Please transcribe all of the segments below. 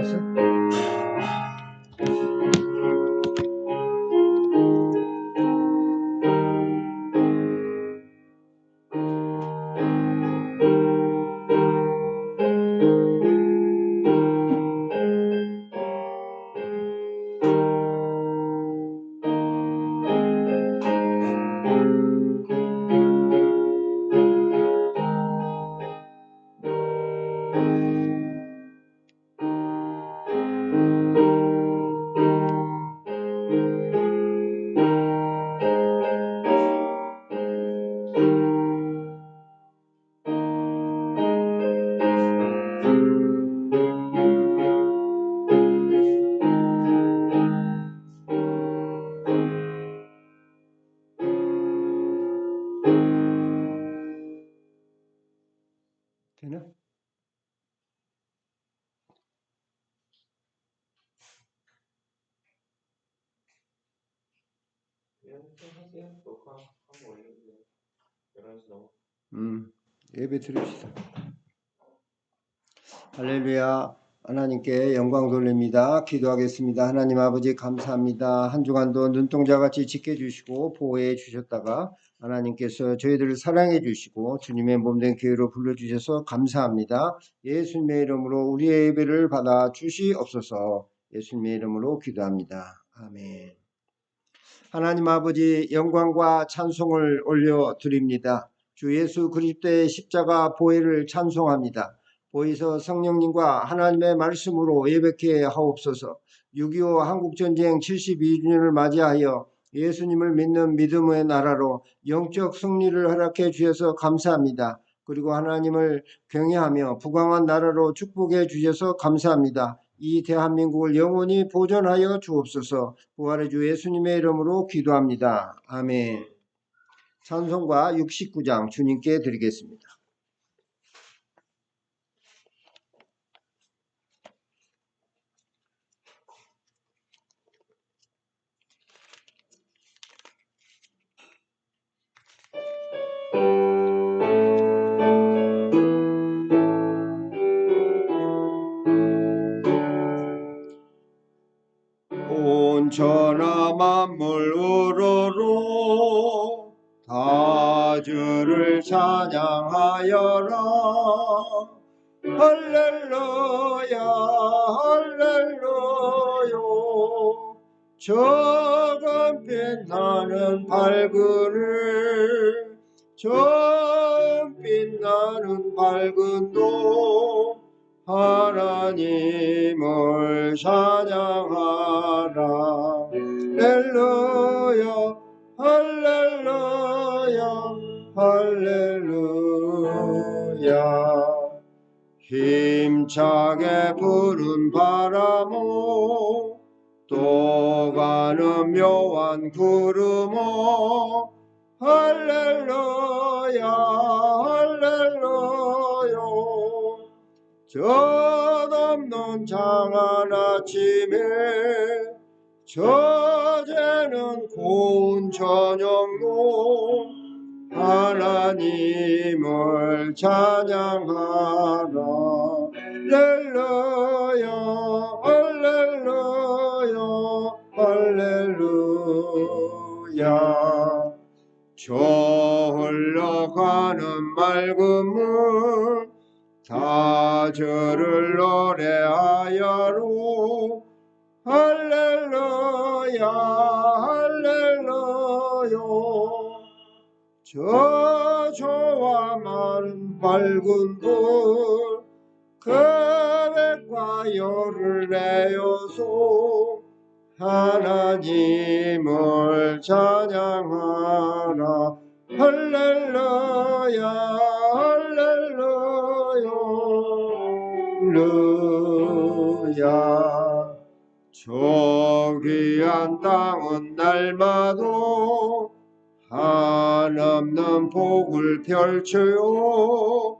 됐어? 되나? 예배 드립시다. 할렐루야. 하나님께 영광 돌립니다. 기도하겠습니다. 하나님 아버지 감사합니다. 한 주간도 눈동자같이 지켜주시고 보호해 주셨다가 하나님께서 저희들을 사랑해 주시고 주님의 몸된 교회로 불러주셔서 감사합니다. 예수님의 이름으로 우리의 예배를 받아 주시옵소서. 예수님의 이름으로 기도합니다. 아멘. 하나님 아버지 영광과 찬송을 올려드립니다. 주 예수 그리스도의 십자가 보혜를 찬송합니다. 보이서 성령님과 하나님의 말씀으로 예배케 하옵소서. 6.25 한국전쟁 72주년을 맞이하여 예수님을 믿는 믿음의 나라로 영적 승리를 허락해 주셔서 감사합니다. 그리고 하나님을 경외하며 부강한 나라로 축복해 주셔서 감사합니다. 이 대한민국을 영원히 보존하여 주옵소서. 부활의 주 예수님의 이름으로 기도합니다. 아멘. 찬송가 69장 주님께 드리겠습니다. 온 천하 만물 우러러 다 주를 찬양하여라. 할렐루야 할렐루야. 저간 빛나는 밝은을 저 빛나는 밝은 도 하나님을 찬양하라. 할렐루야 할렐루야 할렐루야. 힘차게 부는 바람오 또 가는 묘한 구름오 할렐루야 할렐루야. 젖없는 장한 아침에 저제는 고운 저녁로 하나님을 찬양하라. 할렐루야 할렐루야 할렐루야. 저 흘러가는 맑은 물 다 저를 노래하여로 할렐루야 할렐루야. 저 저와 많은 밝은 불 그백과 열을 내어서 하나님을 찬양하라. 할렐루야 할렐루야. 저 귀한 땅은 날마다 한없는 복을 펼쳐요.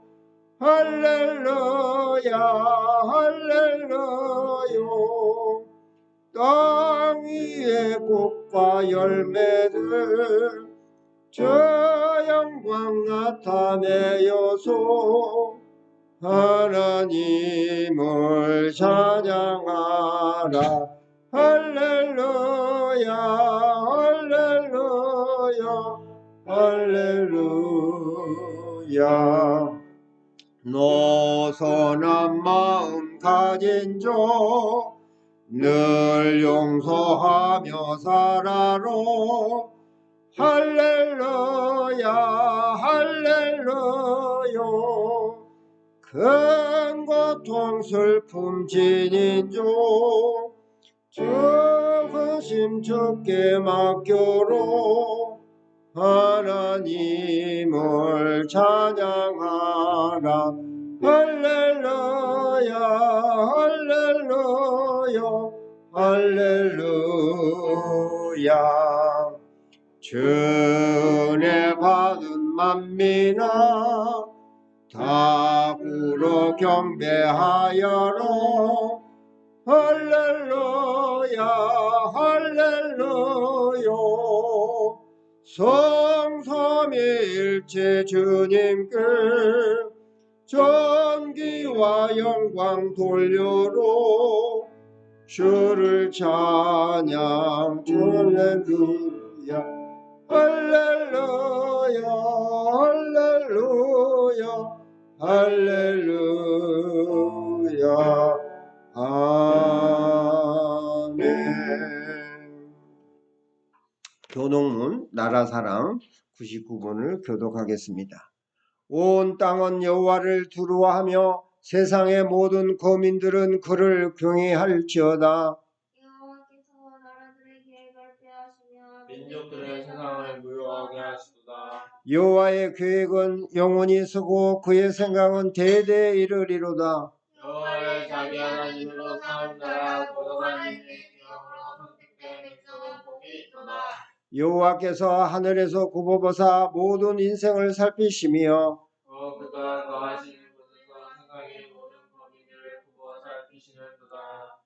할렐루야 할렐루야. 땅 위에 꽃과 열매들 저 영광 나타내어서 하나님을 찬양하라. 할렐루야 할렐루야 할렐루야. 노선한 마음 가진 조 늘 용서하며 살아로. 할렐루야 할렐루야. 큰 고통 슬픔 지닌 조 적으심 주께 맡겨로. 하나님을 찬양하라. 할렐루야 할렐루야 할렐루야. 주은혜 받은 만민아 다 불어 경배하여라. 할렐루야 할렐루야. 성삼위일체 주님께 전기와 영광 돌려로. 주를 찬양 할렐루야 할렐루야 할렐루야 할렐루야. 아멘. 교독문 나라사랑 99번을 교독하겠습니다. 온 땅은 여호와를 두려워하며 세상의 모든 거민들은 그를 경외할지어다. 여호와께서 나라들의 계획을 폐하시며 민족들의 세상을 무효하게 하시도다. 여호와의 계획은 영원히 서고 그의 생각은 대대에 이르리로다. 여호와를 자기 하나님으로 삼은 나라 곧 하나님의 기업으로 선택된 백성은 복이 있도다. 여호와께서 하늘에서 굽어보사 모든 인생을 살피시며 그가 거하시는 곳에서 세상의 모든 거민들을 구워 살피시는도다.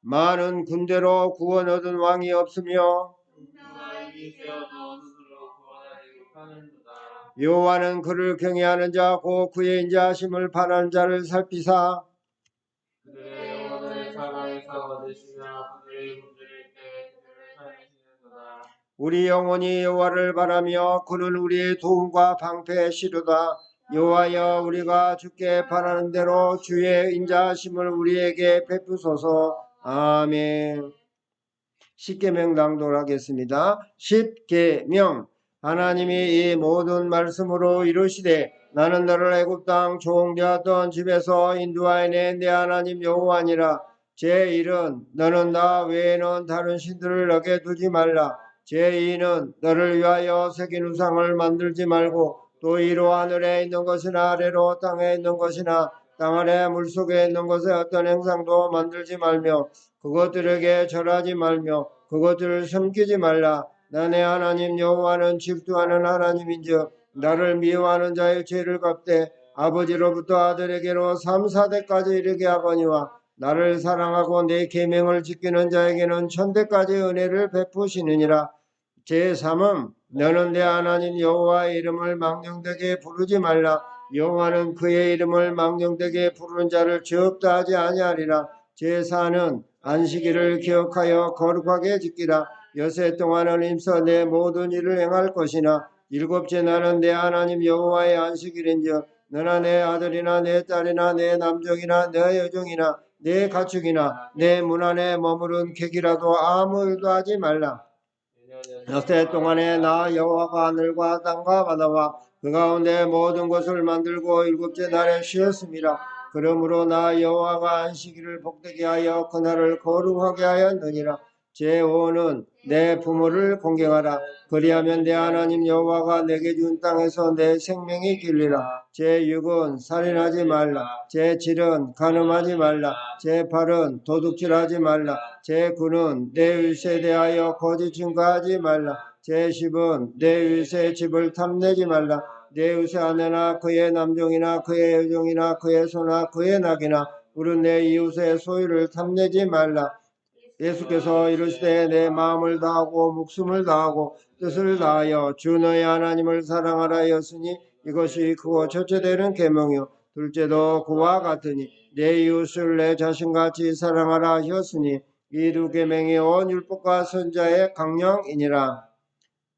많은 군대로 구원 얻은 왕이 없으며 누가 입이 세어도 스스로 구원하지 못하는도다. 여호와는 그를 경외하는 자 곧 그의 인자하심을 바라는 자를 살피사 그들의 영혼을 사방에서 얻으시며 그들의 굶주릴 때 그들을 살리시는도다. 우리 영혼이 여호와를 바라며 그는 우리의 도움과 방패의 시로다. 여호와여 우리가 주께 바라는 대로 주의 인자하심을 우리에게 베푸소서. 아멘. 십계명 낭독하겠습니다. 십계명. 하나님이 이 모든 말씀으로 이르시되 나는 너를 애굽 땅 종되었던 집에서 인도하여낸 내 하나님 여호와니라. 제1은 너는 나 외에는 다른 신들을 너게 두지 말라. 제2는 너를 위하여 새긴 우상을 만들지 말고 또 이로 하늘에 있는 것이나 아래로 땅에 있는 것이나 땅 아래 물속에 있는 것의 어떤 행상도 만들지 말며 그것들에게 절하지 말며 그것들을 섬기지 말라. 나 내 하나님 여호와는 질투하는 하나님인즉 나를 미워하는 자의 죄를 갚되 아버지로부터 아들에게로 3, 4대까지 이르게 하거니와 나를 사랑하고 내 계명을 지키는 자에게는 천대까지 은혜를 베푸시느니라. 제3은 너는 내 하나님 여호와의 이름을 망령되게 부르지 말라. 여호와는 그의 이름을 망령되게 부르는 자를 죄없다 하지 아니하리라. 제4는 안식일을 기억하여 거룩하게 지키라. 여세 동안은 힘써 내 모든 일을 행할 것이나 일곱째 날은 내 하나님 여호와의 안식일인즉 너나 내 아들이나 내 딸이나 내 남종이나 내 여종이나 내 가축이나 내 문 안에 머무른 객이라도 아무 일도 하지 말라. 여세 동안에 나 여호와가 하늘과 땅과 바다와 그 가운데 모든 것을 만들고 일곱째 날에 쉬었습니다. 그러므로 나 여호와가 안식일을 복되게 하여 그날을 거룩하게 하였느니라. 제5는 내 부모를 공경하라. 그리하면 내 하나님 여호와가 내게 준 땅에서 내 생명이 길리라. 제6은 살인하지 말라. 제7은 간음하지 말라. 제8은 도둑질하지 말라. 제9는 내 일세에 대하여 거짓 증거하지 말라. 제10은 내 일세의 집을 탐내지 말라. 내 일세 아내나 그의 남종이나 그의 여종이나 그의 소나 그의 낙이나 우리 내 이웃의 소유를 탐내지 말라. 예수께서 이르시되 내 마음을 다하고 목숨을 다하고 뜻을 다하여 주 너의 하나님을 사랑하라 하였으니 이것이 크고 첫째 되는 계명이요 둘째도 그와 같으니 내 이웃을 내 자신같이 사랑하라 하셨으니 이 두 계명이 온 율법과 선자의 강령이니라.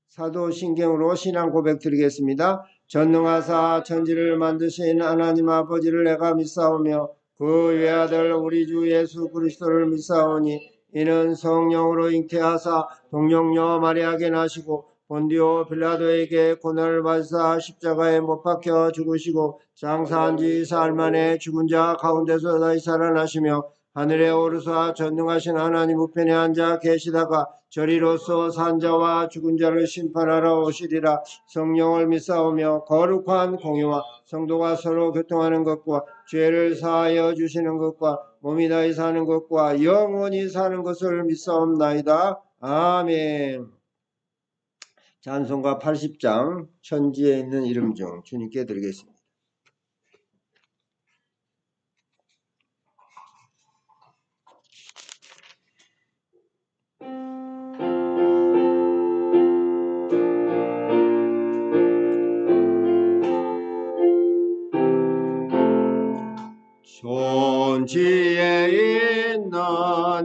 사도신경으로 신앙 고백 드리겠습니다. 전능하사 천지를 만드신 하나님 아버지를 내가 믿사오며 그 외아들 우리 주 예수 그리스도를 믿사오니 이는 성령으로 잉태하사 동정녀 마리아에게 나시고 본디오 빌라도에게 고난을 받으사 십자가에 못 박혀 죽으시고 장사한 지 사흘 만에 죽은 자 가운데서 다시 살아나시며 하늘에 오르사 전능하신 하나님 우편에 앉아 계시다가 저리로서 산자와 죽은 자를 심판하러 오시리라. 성령을 믿사오며 거룩한 공유와 성도가 서로 교통하는 것과 죄를 사하여 주시는 것과 몸이 다시 사는 것과 영원히 사는 것을 믿사옵나이다. 아멘. 찬송가 80장 천지에 있는 이름 중 주님께 드리겠습니다. 천지에 있는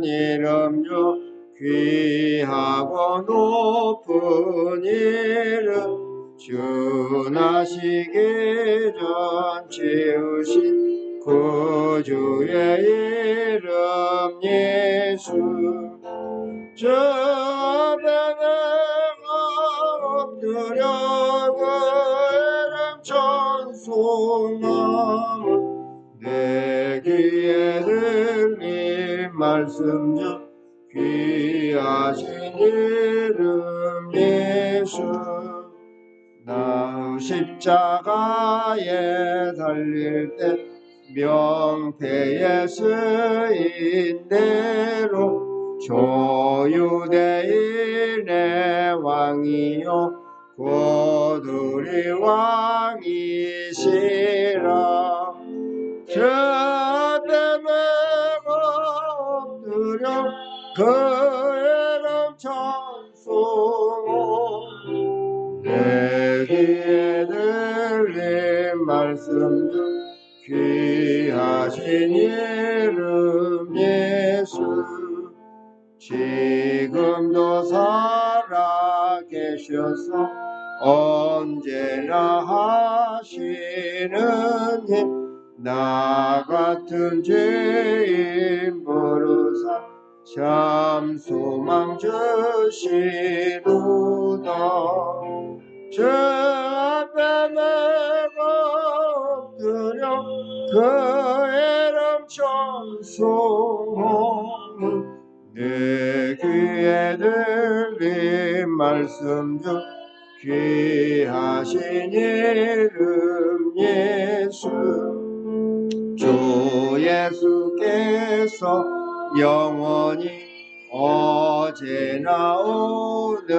이름 중 귀하고 높은 이름 주 나시기 전 지으신 그 주의 이름 예수 저 앞에 내가 엎드려 그 이름 찬송하며 내 귀에 들린 말씀 중 귀하신 이름 예수 나 십자가에 달릴 때 명패에 쓰인 대로 조유대인의 왕이요 고들이 왕이시라 저 앞에 내가 엎드려 그 이름 찬송하며 내 귀에 들린 말씀 중 귀하신 이름 예수 지금도 살아 계셔서 언제나 하시는 일 나 같은 죄인 부르사 참 소망 주시도다 저 앞에 내가 엎드려 그 이름 찬송하며 내 귀에 들린 말씀 중 귀하신 이름 예수 주 예수께서 영원히 어제나 오늘이나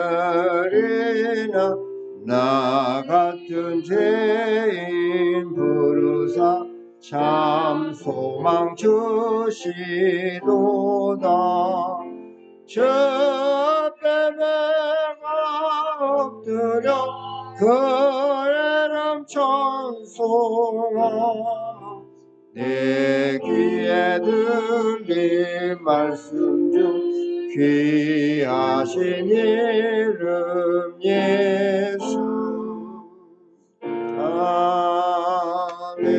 나 같은 죄인 부르사 참 소망 주시도다 저 앞에 내가 엎드려 그 이름 찬송하며 내 귀에 들린 말씀 중 귀하신 이름 예수 아멘.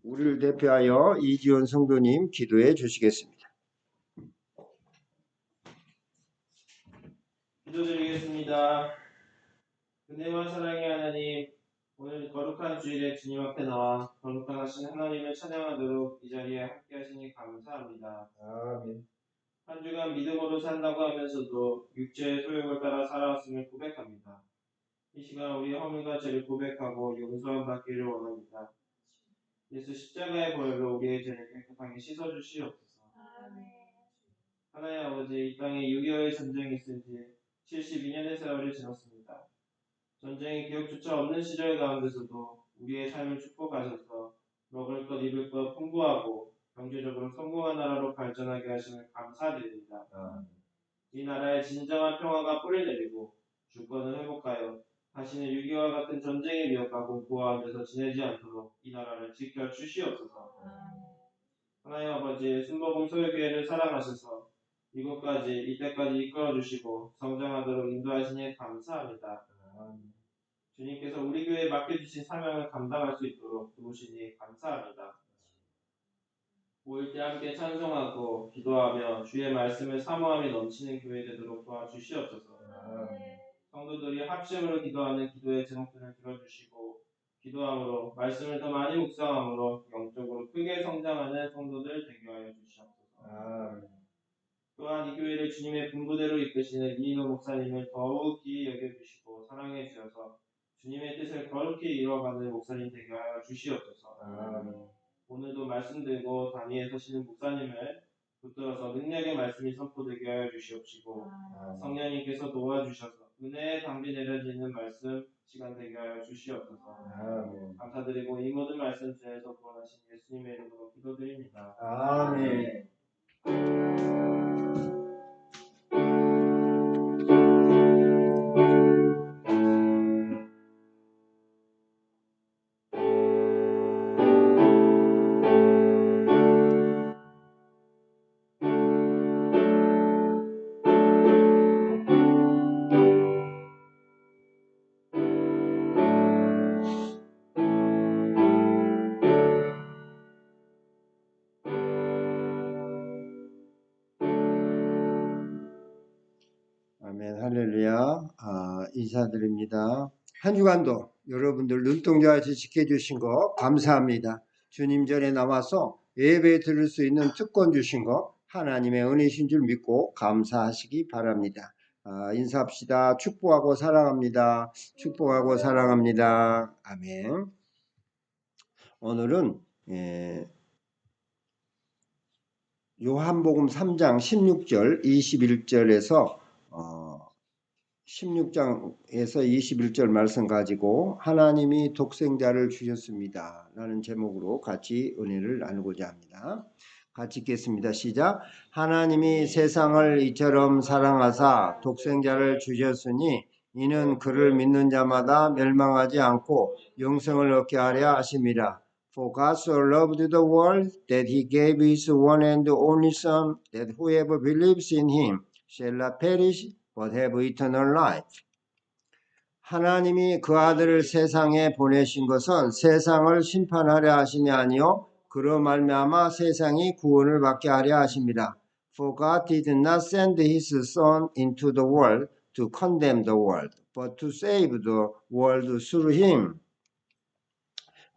우리를 대표하여 이지원 성도님 기도해 주시겠습니다. 기도드리겠습니다. 은혜와 사랑의 하나님, 오늘 거룩한 주일에 주님 앞에 나와 거룩하신 하나님을 찬양하도록 이 자리에 함께 하시니 감사합니다. 아멘. 한 주간 믿음으로 산다고 하면서도 육체의 소욕을 따라 살아왔음을 고백합니다. 이 시간 우리의 허물과 죄를 고백하고 용서함 받기를 원합니다. 예수 십자가의 보혈로 우리의 죄를 깨끗하게 씻어주시옵소서. 하나님 아버지, 이 땅에 6.25의 전쟁이 있은 지 72년의 세월이 지났습니다. 전쟁의 기억조차 없는 시절 가운데서도 우리의 삶을 축복하셔서 먹을 것 입을 것 풍부하고 경제적으로 성공한 나라로 발전하게 하심을 감사드립니다. 이 나라에 진정한 평화가 뿌리 내리고 주권을 회복하여 다시는 6.25와 같은 전쟁의 위협과 공포 가운데서 지내지 않도록 이 나라를 지켜주시옵소서. 하나님 아버지, 순복음 소유교회를 사랑하셔서 이곳까지 이때까지 이끌어주시고 성장하도록 인도하시니 감사합니다. 주님께서 우리 교회에 맡겨주신 사명을 감당할 수 있도록 도우시니 감사합니다. 모일 때 함께 찬송하고 기도하며 주의 말씀을 사모함이 넘치는 교회 되도록 도와주시옵소서. 성도들이 합심으로 기도하는 기도의 제목들을 들어주시고 기도함으로 말씀을 더 많이 묵상함으로 영적으로 크게 성장하는 성도들 되게 하여 주시옵소서. 또한 이 교회를 주님의 분부대로 이끄시는 이인호 목사님을 더욱 귀히 여겨주시고 사랑해 주셔서 주님의 뜻을 거룩히 이루어가는 목사님 되게 하여 주시옵소서. 오늘도 말씀 들고 단위에 서시는 목사님을 붙들어서 능력의 말씀이 선포되게 하여 주시옵시고 성령님께서 도와주셔서 은혜의 담비 내려지는 말씀 시간 되게 하여 주시옵소서. 감사드리고 이 모든 말씀 주에서 구원하신 예수님의 이름으로 기도드립니다. 아멘. 아멘, 할렐루야. 인사드립니다. 한 주간도 여러분들 눈동자같이 지켜주신 거 감사합니다. 주님 전에 나와서 예배 드릴 수 있는 특권 주신 거 하나님의 은혜신 줄 믿고 감사하시기 바랍니다. 인사합시다. 축복하고 사랑합니다. 축복하고 사랑합니다. 아멘. 오늘은 요한복음 3장 16절 21절에서 16장에서 21절 말씀 가지고 하나님이 독생자를 주셨습니다 라는 제목으로 같이 은혜를 나누고자 합니다. 같이 읽겠습니다. 시작. 하나님이 세상을 이처럼 사랑하사 독생자를 주셨으니 이는 그를 믿는 자마다 멸망하지 않고 영생을 얻게 하려 하심이라. For God so loved the world that he gave his one and only Son, that whoever believes in him shall not perish but have eternal life. 하나님이 그 아들을 세상에 보내신 것은 세상을 심판하려 하심이 아니요 그로 말미암아 세상이 구원을 받게 하려 하심이라. For God did not send his Son into the world to condemn the world, but to save the world through him.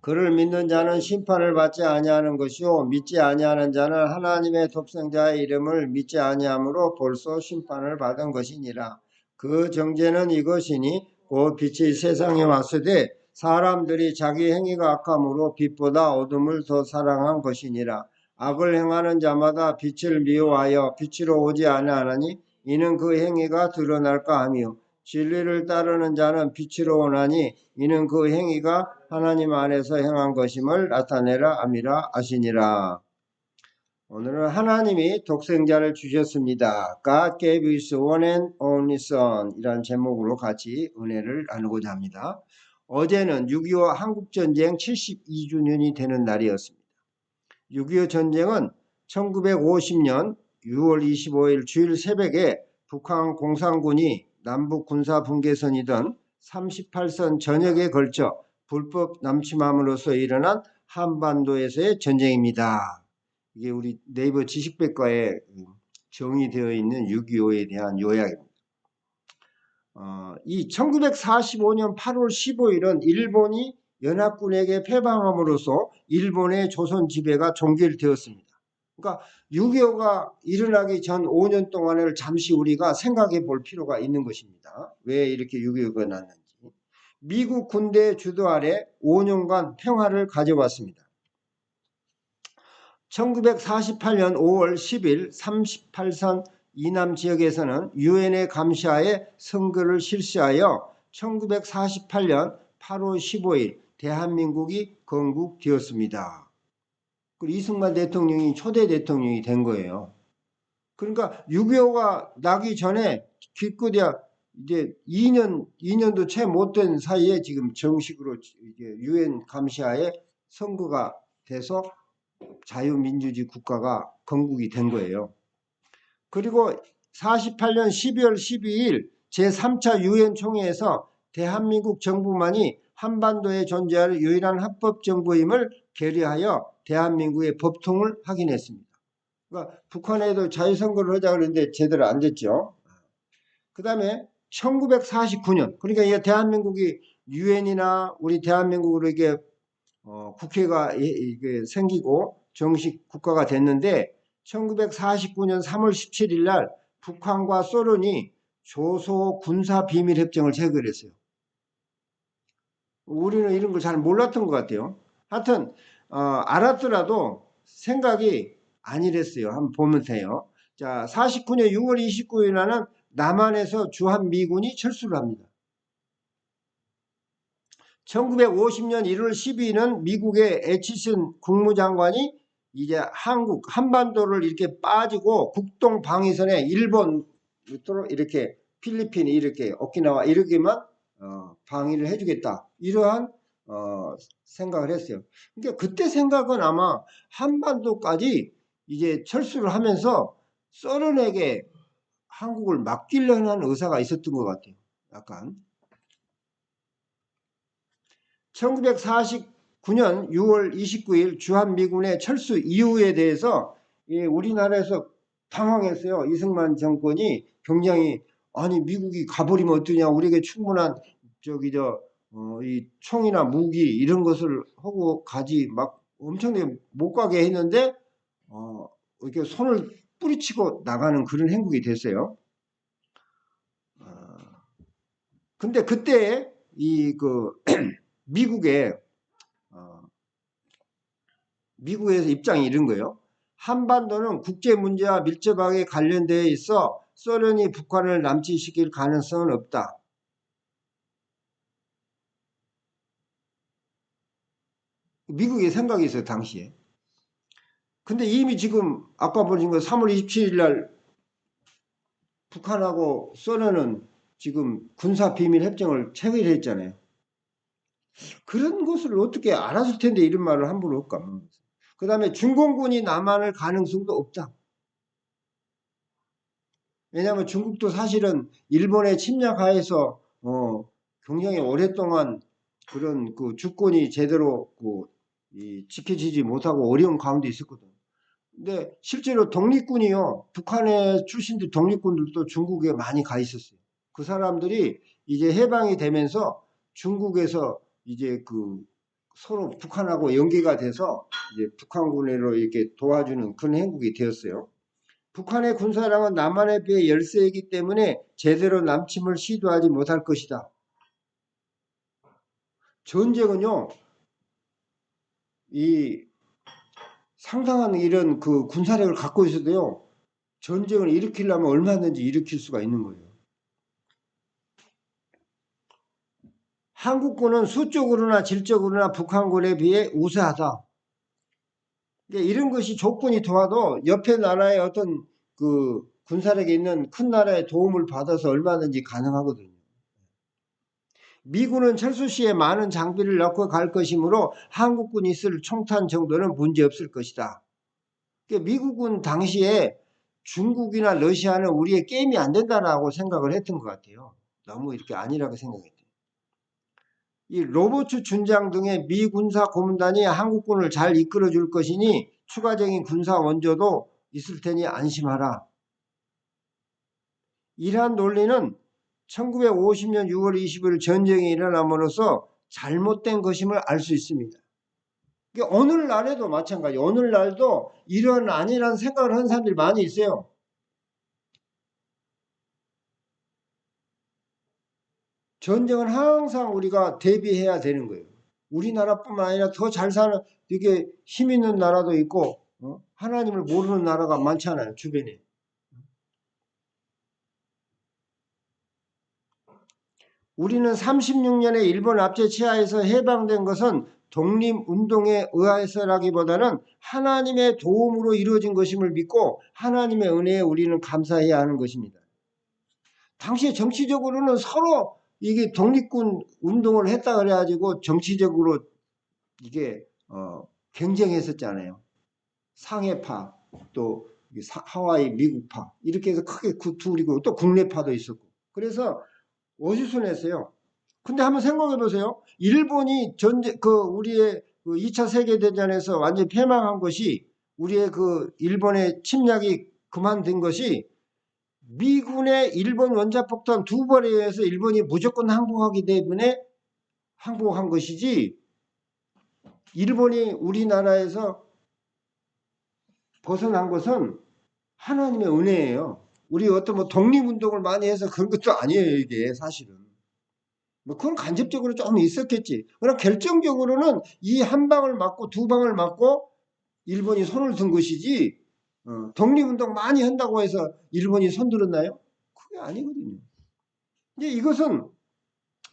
그를 믿는 자는 심판을 받지 아니하는 것이요 믿지 아니하는 자는 하나님의 독생자의 이름을 믿지 아니함으로 벌써 심판을 받은 것이니라. 그 정죄는 이것이니 곧 빛이 세상에 왔으되 사람들이 자기 행위가 악함으로 빛보다 어둠을 더 사랑한 것이니라. 악을 행하는 자마다 빛을 미워하여 빛으로 오지 아니하나니 이는 그 행위가 드러날까 하며 진리를 따르는 자는 빛으로 오나니 이는 그 행위가 하나님 안에서 행한 것임을 나타내라 함이라 하시니라. 오늘은 하나님이 독생자를 주셨습니다. God gave his one and only son 이라는 제목으로 같이 은혜를 나누고자 합니다. 어제는 6.25 한국전쟁 72주년이 되는 날이었습니다. 6.25 전쟁은 1950년 6월 25일 주일 새벽에 북한 공산군이 남북 군사 분계선이던 38선 전역에 걸쳐 불법 남침함으로써 일어난 한반도에서의 전쟁입니다. 이게 우리 네이버 지식백과에 정의되어 있는 6.25에 대한 요약입니다. 이 1945년 8월 15일은 일본이 연합군에게 패방함으로써 일본의 조선 지배가 종결되었습니다. 그러니까 6.25가 일어나기 전 5년 동안을 잠시 우리가 생각해 볼 필요가 있는 것입니다. 왜 이렇게 6.25가 났는지. 미국 군대 주도 아래 5년간 평화를 가져왔습니다. 1948년 5월 10일 38선 이남 지역에서는 유엔의 감시하에 선거를 실시하여 1948년 8월 15일 대한민국이 건국되었습니다. 그리고 이승만 대통령이 초대 대통령이 된 거예요. 그러니까 6.25가 나기 전에 기껏해야 이제 2년도 채 못 된 사이에 지금 정식으로 이제 유엔 감시하에 선거가 돼서 자유민주주의 국가가 건국이 된 거예요. 그리고 48년 12월 12일 제3차 유엔 총회에서 대한민국 정부만이 한반도에 존재할 유일한 합법정부임을 결의하여 대한민국의 법통을 확인했습니다. 그러니까 북한에도 자유선거를 하자 그랬는데 제대로 안 됐죠. 그 다음에 1949년, 그러니까 이게 대한민국이 유엔이나 우리 대한민국으로 이게 국회가 이게 생기고 정식 국가가 됐는데 1949년 3월 17일 날 북한과 소련이 조소 군사 비밀 협정을 체결했어요. 우리는 이런 걸 잘 몰랐던 것 같아요. 하여튼 알았더라도 생각이 아니랬어요. 한번 보면 돼요. 자, 49년 6월 29일 날은 남한에서 주한미군이 철수를 합니다. 1950년 1월 12일은 미국의 애치슨 국무장관이 이제 한반도를 이렇게 빠지고 국동 방위선에 일본 이렇게 필리핀 이렇게 오키나와 이렇게만 방위를 해주겠다 이러한 생각을 했어요. 그러니까 그때 생각은 아마 한반도까지 이제 철수를 하면서 소련에게 한국을 맡기려는 의사가 있었던 것 같아요. 약간 1949년 6월 29일 주한미군의 철수 이유에 대해서 우리나라에서 당황했어요. 이승만 정권이 굉장히 아니 미국이 가버리면 어떠냐 우리에게 충분한 이 총이나 무기 이런 것을 하고 가지 막 엄청나게 못 가게 했는데 이렇게 손을 뿌리치고 나가는 그런 행국이 됐어요. 근데 그때 미국에서 입장이 이런 거예요. 한반도는 국제 문제와 밀접하게 관련되어 있어 소련이 북한을 남치시킬 가능성은 없다. 미국의 생각이 있어요, 당시에. 근데 이미 지금 아까 보신 거 3월 27일 날 북한하고 소련은 지금 군사 비밀 협정을 체결했잖아요. 그런 것을 어떻게 알았을 텐데 이런 말을 함부로 할까? 그 다음에 중공군이 남한을 가능성도 없다. 왜냐하면 중국도 사실은 일본의 침략하에서 굉장히 오랫동안 그런 그 주권이 제대로 지켜지지 못하고 어려운 가운데 있었거든. 근데 실제로 독립군이요. 북한의 출신들 독립군들도 중국에 많이 가 있었어요. 그 사람들이 이제 해방이 되면서 중국에서 이제 서로 북한하고 연계가 돼서 이제 북한군으로 이렇게 도와주는 그런 행국이 되었어요. 북한의 군사력은 남한에 비해 열세이기 때문에 제대로 남침을 시도하지 못할 것이다. 전쟁은요, 상당한 이런 군사력을 갖고 있어도요, 전쟁을 일으키려면 얼마든지 일으킬 수가 있는 거예요. 한국군은 수적으로나 질적으로나 북한군에 비해 우세하다. 이런 것이 조건이 좋아도 옆에 나라의 어떤 군사력이 있는 큰 나라의 도움을 받아서 얼마든지 가능하거든요. 미군은 철수 시에 많은 장비를 넣고 갈 것이므로 한국군이 쓸 총탄 정도는 문제없을 것이다. 미국은 당시에 중국이나 러시아는 우리의 게임이 안 된다라고 생각을 했던 것 같아요. 너무 이렇게 아니라고 생각했대요. 이 로버츠 준장 등의 미 군사 고문단이 한국군을 잘 이끌어 줄 것이니 추가적인 군사 원조도 있을 테니 안심하라. 이러한 논리는 1950년 6월 20일 전쟁이 일어남으로써 잘못된 것임을 알 수 있습니다. 오늘날에도 마찬가지. 오늘날도 이런 아니란 생각을 하는 사람들이 많이 있어요. 전쟁은 항상 우리가 대비해야 되는 거예요. 우리나라뿐만 아니라 더 잘 사는 이게 힘 있는 나라도 있고 하나님을 모르는 나라가 많잖아요. 주변에. 우리는 36년의 일본 압제 치하에서 해방된 것은 독립운동에 의해서라기보다는 하나님의 도움으로 이루어진 것임을 믿고 하나님의 은혜에 우리는 감사해야 하는 것입니다. 당시에 정치적으로는 서로 이게 독립군 운동을 했다 그래가지고 정치적으로 이게 경쟁했었잖아요. 상해파 또 하와이 미국파 이렇게 해서 크게 둘이고 또 국내파도 있었고 그래서 어수선했어요. 근데 한번 생각해 보세요. 일본이 우리의 그 2차 세계대전에서 완전히 패망한 것이 우리의 그 일본의 침략이 그만둔 것이 미군의 일본 원자폭탄 2발에 의해서 일본이 무조건 항복하기 때문에 항복한 것이지 일본이 우리나라에서 벗어난 것은 하나님의 은혜예요. 우리 어떤 뭐 독립운동을 많이 해서 그런 것도 아니에요, 이게 사실은. 뭐 그건 간접적으로 좀 있었겠지. 그러나 결정적으로는 이 한 방을 맞고 두 방을 맞고 일본이 손을 든 것이지, 독립운동 많이 한다고 해서 일본이 손 들었나요? 그게 아니거든요. 이제 이것은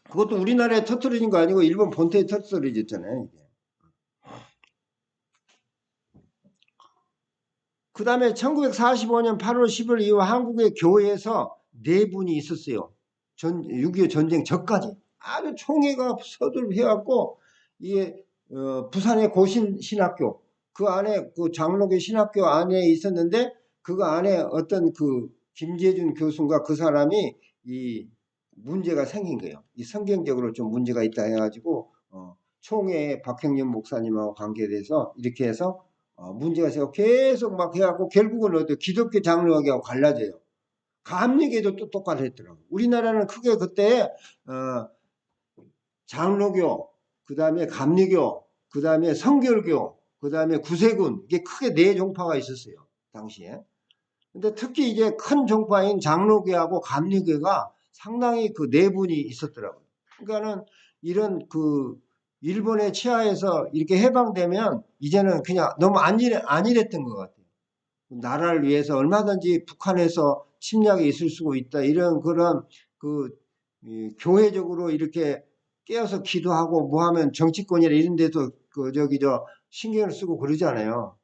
그것도 우리나라에 터뜨려진 거 아니고 일본 본토에 터뜨려졌잖아요. 그 다음에 1945년 8월 10일 이후 한국의 교회에서 네 분이 있었어요. 6.25 전쟁 전까지. 아주 총회가 서둘해갖고, 이게, 부산의 고신신학교, 그 안에, 그 장로교 신학교 안에 있었는데, 그 안에 어떤 그 김재준 교수인가 그 사람이 이 문제가 생긴 거예요. 이 성경적으로 좀 문제가 있다 해가지고, 총회에 박형년 목사님하고 관계돼서 이렇게 해서 문제가 있어서 계속 막 해갖고 결국은 어때 기독교 장로교하고 갈라져요. 감리교도 또 똑같았더라고. 우리나라는 크게 그때 장로교, 그 다음에 감리교, 그 다음에 성결교, 그 다음에 구세군 이게 크게 네 종파가 있었어요. 당시에. 근데 특히 이제 큰 종파인 장로교하고 감리교가 상당히 그 네 분이 있었더라고요. 그러니까는 이런 그 일본의 치하에서 이렇게 해방되면 이제는 그냥 너무 안일했던 것 같아요. 나라를 위해서 얼마든지 북한에서 침략이 있을 수가 있다. 이런 그런 그 교회적으로 이렇게 깨어서 기도하고 뭐 하면 정치권이나 이런 데서 그 신경을 쓰고 그러잖아요.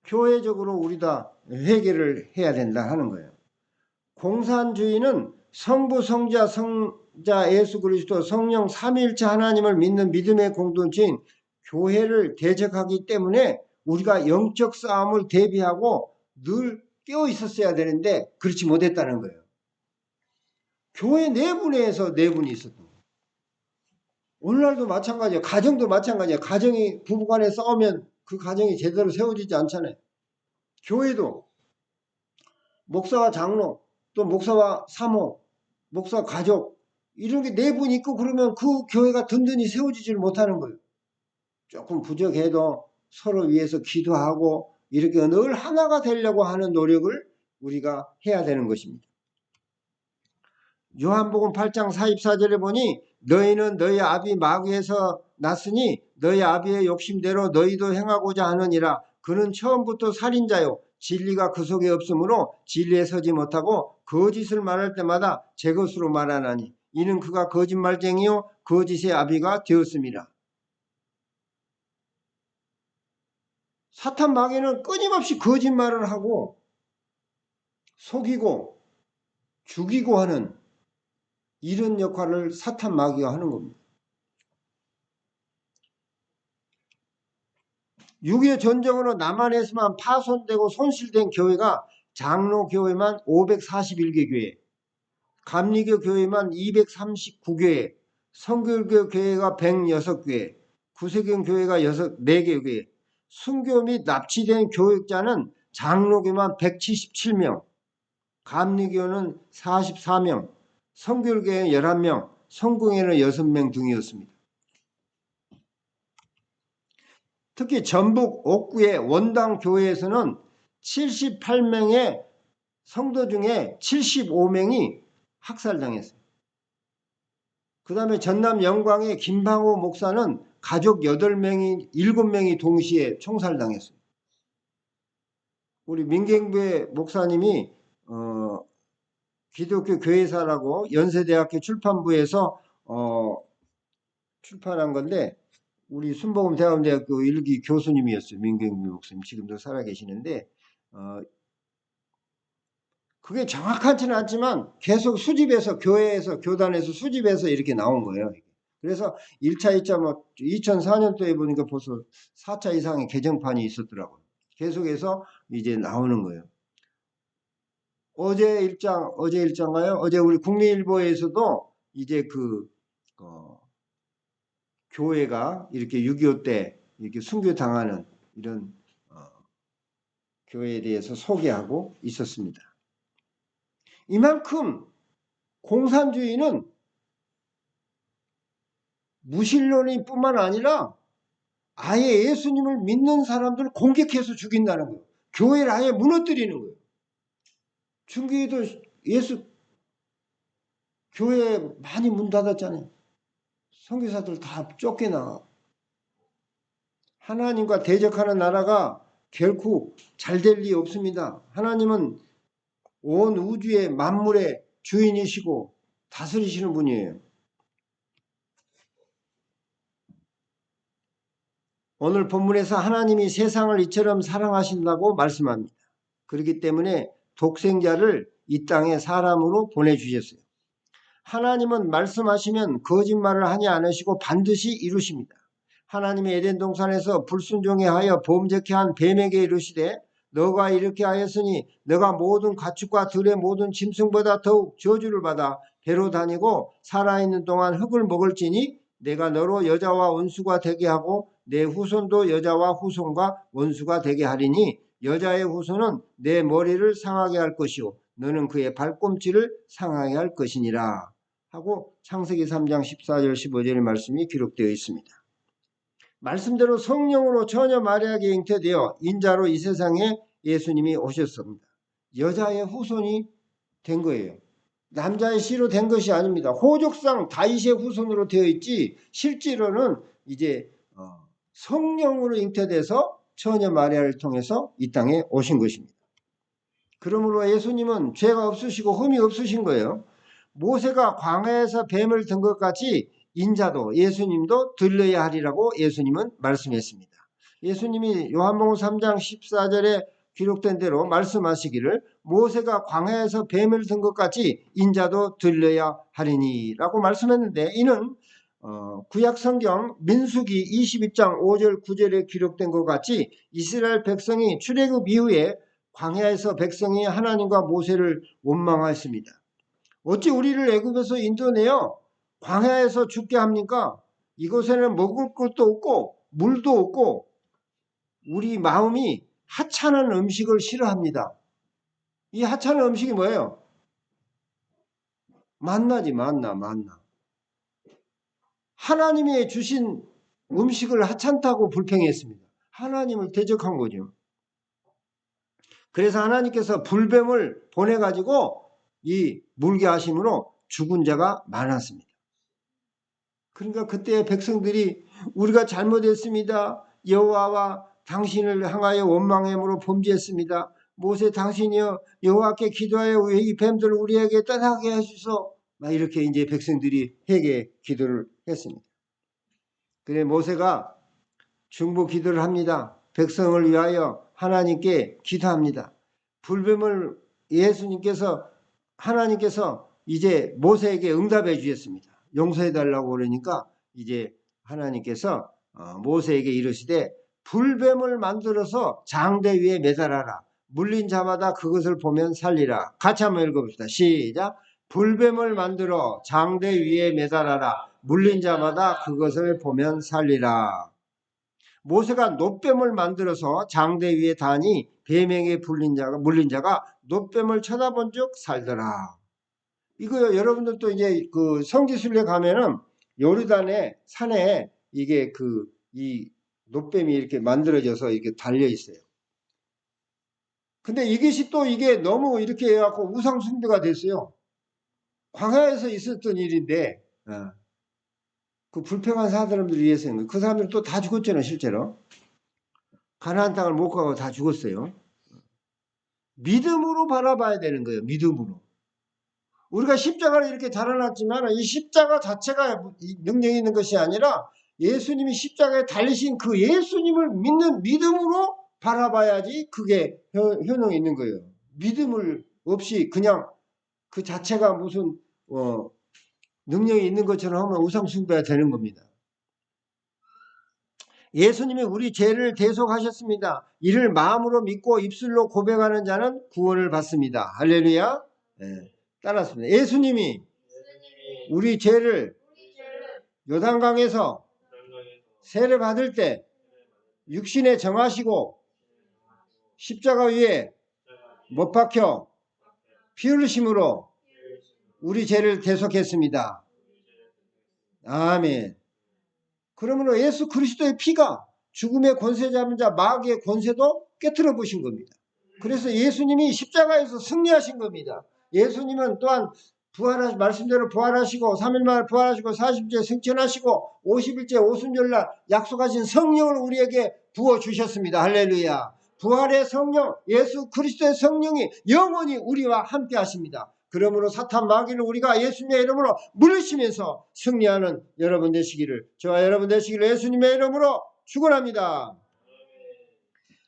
교회적으로 우리 다 회개를 해야 된다 하는 거예요. 공산주의는 성부, 성자, 성자 예수 그리스도, 성령 삼위일체 하나님을 믿는 믿음의 공동체인 교회를 대적하기 때문에 우리가 영적 싸움을 대비하고 늘 깨어 있었어야 되는데 그렇지 못했다는 거예요. 교회 내분에서 내분이 있었던 거예요. 오늘날도 마찬가지예요. 가정도 마찬가지예요. 가정이 부부간에 싸우면 그 가정이 제대로 세워지지 않잖아요. 교회도 목사와 장로, 또 목사와 사모, 목사 가족 이런 게 내분 있고 그러면 그 교회가 든든히 세워지지를 못하는 거예요. 조금 부족해도 서로 위해서 기도하고 이렇게 늘 하나가 되려고 하는 노력을 우리가 해야 되는 것입니다. 요한복음 8장 44절에 보니 너희는 너희 아비 마귀에서 났으니 너희 아비의 욕심대로 너희도 행하고자 하느니라. 그는 처음부터 살인자요 진리가 그 속에 없으므로 진리에 서지 못하고 거짓을 말할 때마다 제 것으로 말하나니 이는 그가 거짓말쟁이요 거짓의 아비가 되었습니다. 사탄 마귀는 끊임없이 거짓말을 하고 속이고 죽이고 하는 이런 역할을 사탄 마귀가 하는 겁니다. 6.25 전쟁으로 남한에서만 파손되고 손실된 교회가 장로교회만 541개 교회, 감리교 교회만 239교회, 성결교 교회가 106교회, 구세경 교회가 4개 교회, 순교 및 납치된 교육자는 장로교만 177명, 감리교는 44명, 성결교회는 11명, 성공회는 6명 등이었습니다. 특히 전북 옥구의 원당 교회에서는 78명의 성도 중에 75명이 학살당했어요. 그 다음에 전남 영광의 김방호 목사는 가족 7명이 동시에 총살당했어요. 우리 민경부의 목사님이 기독교 교회사라고 연세대학교 출판부에서 출판한 건데 우리 순복음대학교 일기 교수님이었어요. 민경부 목사님 지금도 살아계시는데 그게 정확하지는 않지만 계속 수집해서 교회에서 교단에서 수집해서 이렇게 나온 거예요. 그래서 1차, 2차 뭐 2004년도에 보니까 벌써 4차 이상의 개정판이 있었더라고요. 계속해서 이제 나오는 거예요. 어제 일장가요? 어제 우리 국민일보에서도 이제 교회가 이렇게 6.25 때 이렇게 순교당하는 이런 교회에 대해서 소개하고 있었습니다. 이만큼 공산주의는 무신론이 뿐만 아니라 아예 예수님을 믿는 사람들을 공격해서 죽인다는 거예요. 교회를 아예 무너뜨리는 거예요. 중국에도 교회 많이 문 닫았잖아요. 선교사들 다 쫓겨나가. 하나님과 대적하는 나라가 결코 잘 될 리 없습니다. 하나님은 온 우주의 만물의 주인이시고 다스리시는 분이에요. 오늘 본문에서 하나님이 세상을 이처럼 사랑하신다고 말씀합니다. 그렇기 때문에 독생자를 이 땅에 사람으로 보내주셨어요. 하나님은 말씀하시면 거짓말을 하지 않으시고 반드시 이루십니다. 하나님이 에덴 동산에서 불순종에 하여 범죄케 한 뱀에게 이르시되 너가 이렇게 하였으니 너가 모든 가축과 들의 모든 짐승보다 더욱 저주를 받아 배로 다니고 살아있는 동안 흙을 먹을지니 내가 너로 여자와 원수가 되게 하고 내 후손도 여자와 후손과 원수가 되게 하리니 여자의 후손은 내 머리를 상하게 할 것이요 너는 그의 발꿈치를 상하게 할 것이니라 하고 창세기 3장 14절 15절의 말씀이 기록되어 있습니다. 말씀대로 성령으로 처녀 마리아에게 잉태되어 인자로 이 세상에 예수님이 오셨습니다. 여자의 후손이 된 거예요. 남자의 씨로 된 것이 아닙니다. 호족상 다윗의 후손으로 되어 있지 실제로는 이제 성령으로 잉태돼서 처녀 마리아를 통해서 이 땅에 오신 것입니다. 그러므로 예수님은 죄가 없으시고 흠이 없으신 거예요. 모세가 광야에서 뱀을 든 것 같이 인자도 예수님도 들려야 하리라고 예수님은 말씀했습니다. 예수님이 요한복음 3장 14절에 기록된 대로 말씀하시기를 모세가 광야에서 뱀을 든 것 같이 인자도 들려야 하리니 라고 말씀했는데 이는 구약 성경 민수기 22장 5절 9절에 기록된 것 같이 이스라엘 백성이 출애굽 이후에 광야에서 백성이 하나님과 모세를 원망하였습니다. 어찌 우리를 애굽에서 인도내어 광야에서 죽게 합니까? 이곳에는 먹을 것도 없고 물도 없고 우리 마음이 하찮은 음식을 싫어합니다. 이 하찮은 음식이 뭐예요? 만나지 만나. 하나님이 주신 음식을 하찮다고 불평했습니다. 하나님을 대적한 거죠. 그래서 하나님께서 불뱀을 보내가지고 이 물게 하심으로 죽은 자가 많았습니다. 그러니까 그때 백성들이 우리가 잘못했습니다. 여호와와 당신을 향하여 원망함으로 범죄했습니다. 모세 당신이여 여호와께 기도하여 이 뱀들을 우리에게 떠나게 하소서. 이렇게 이제 백성들이 회개 기도를 했습니다. 그래 모세가 중보 기도를 합니다. 백성을 위하여 하나님께 기도합니다. 불뱀을 하나님께서 이제 모세에게 응답해 주셨습니다. 용서해 달라고 그러니까 이제 하나님께서 모세에게 이르시되 불뱀을 만들어서 장대 위에 매달아라. 물린 자마다 그것을 보면 살리라. 같이 한번 읽어봅시다. 시작. 불뱀을 만들어 장대 위에 매달아라. 물린 자마다 그것을 보면 살리라. 모세가 놋뱀을 만들어서 장대 위에 다니 뱀에게 물린 자가 놋뱀을 쳐다본 적 살더라. 이거 여러분들도 이제 그 성지순례 가면은 요르단의 산에 이게 이 놋뱀이 이렇게 만들어져서 이렇게 달려 있어요. 근데 이것이 또 이게 너무 이렇게 해갖고 우상숭배가 됐어요. 광야에서 있었던 일인데, 그 불평한 사람들을 위해서는 그 사람들 또 다 죽었잖아요, 실제로. 가나안 땅을 못 가고 다 죽었어요. 믿음으로 바라봐야 되는 거예요, 믿음으로. 우리가 십자가를 이렇게 달아놨지만 이 십자가 자체가 능력이 있는 것이 아니라 예수님이 십자가에 달리신 그 예수님을 믿는 믿음으로 바라봐야지 그게 효능이 있는 거예요. 믿음을 없이 그냥 그 자체가 무슨 능력이 있는 것처럼 하면 우상숭배가 되는 겁니다. 예수님이 우리 죄를 대속하셨습니다. 이를 마음으로 믿고 입술로 고백하는 자는 구원을 받습니다. 할렐루야. 네, 따랐습니다. 예수님이 우리 죄를 요단강에서 세례 받을 때 육신에 정하시고 십자가 위에 못 박혀 피 흘리심으로 우리 죄를 대속했습니다. 아멘. 그러므로 예수 그리스도의 피가 죽음의 권세 잡은 자 마귀의 권세도 깨트려 보신 겁니다. 그래서 예수님이 십자가에서 승리하신 겁니다. 예수님은 또한 말씀대로 부활하시고 3일 만에 부활하시고 40일째 승천하시고 50일째 오순절날 약속하신 성령을 우리에게 부어주셨습니다. 할렐루야. 부활의 성령, 예수 그리스도의 성령이 영원히 우리와 함께 하십니다. 그러므로 사탄 마귀를 우리가 예수님의 이름으로 물리치면서 승리하는 여러분 되시기를, 저와 여러분 되시기를 예수님의 이름으로 축원합니다.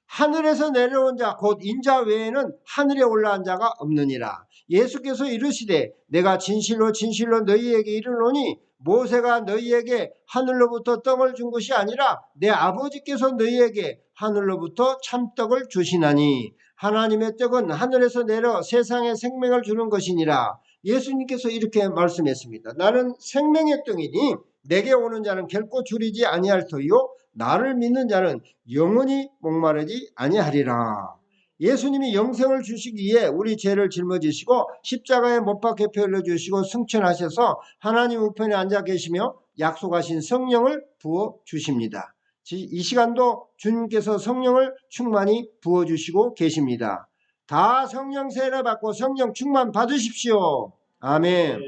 하늘에서 내려온 자 곧 인자 외에는 하늘에 올라간 자가 없느니라. 예수께서 이르시되 내가 진실로 진실로 너희에게 이르노니 모세가 너희에게 하늘로부터 떡을 준 것이 아니라 내 아버지께서 너희에게 하늘로부터 참떡을 주시나니 하나님의 떡은 하늘에서 내려 세상에 생명을 주는 것이니라. 예수님께서 이렇게 말씀했습니다. 나는 생명의 떡이니 내게 오는 자는 결코 줄이지 아니할 터이요 나를 믿는 자는 영원히 목마르지 아니하리라. 예수님이 영생을 주시기에 우리 죄를 짊어지시고 십자가에 못 박혀 피 흘려주시고 승천하셔서 하나님 우편에 앉아 계시며 약속하신 성령을 부어주십니다. 이 시간도 주님께서 성령을 충만히 부어주시고 계십니다. 다 성령 세례 받고 성령 충만 받으십시오. 아멘.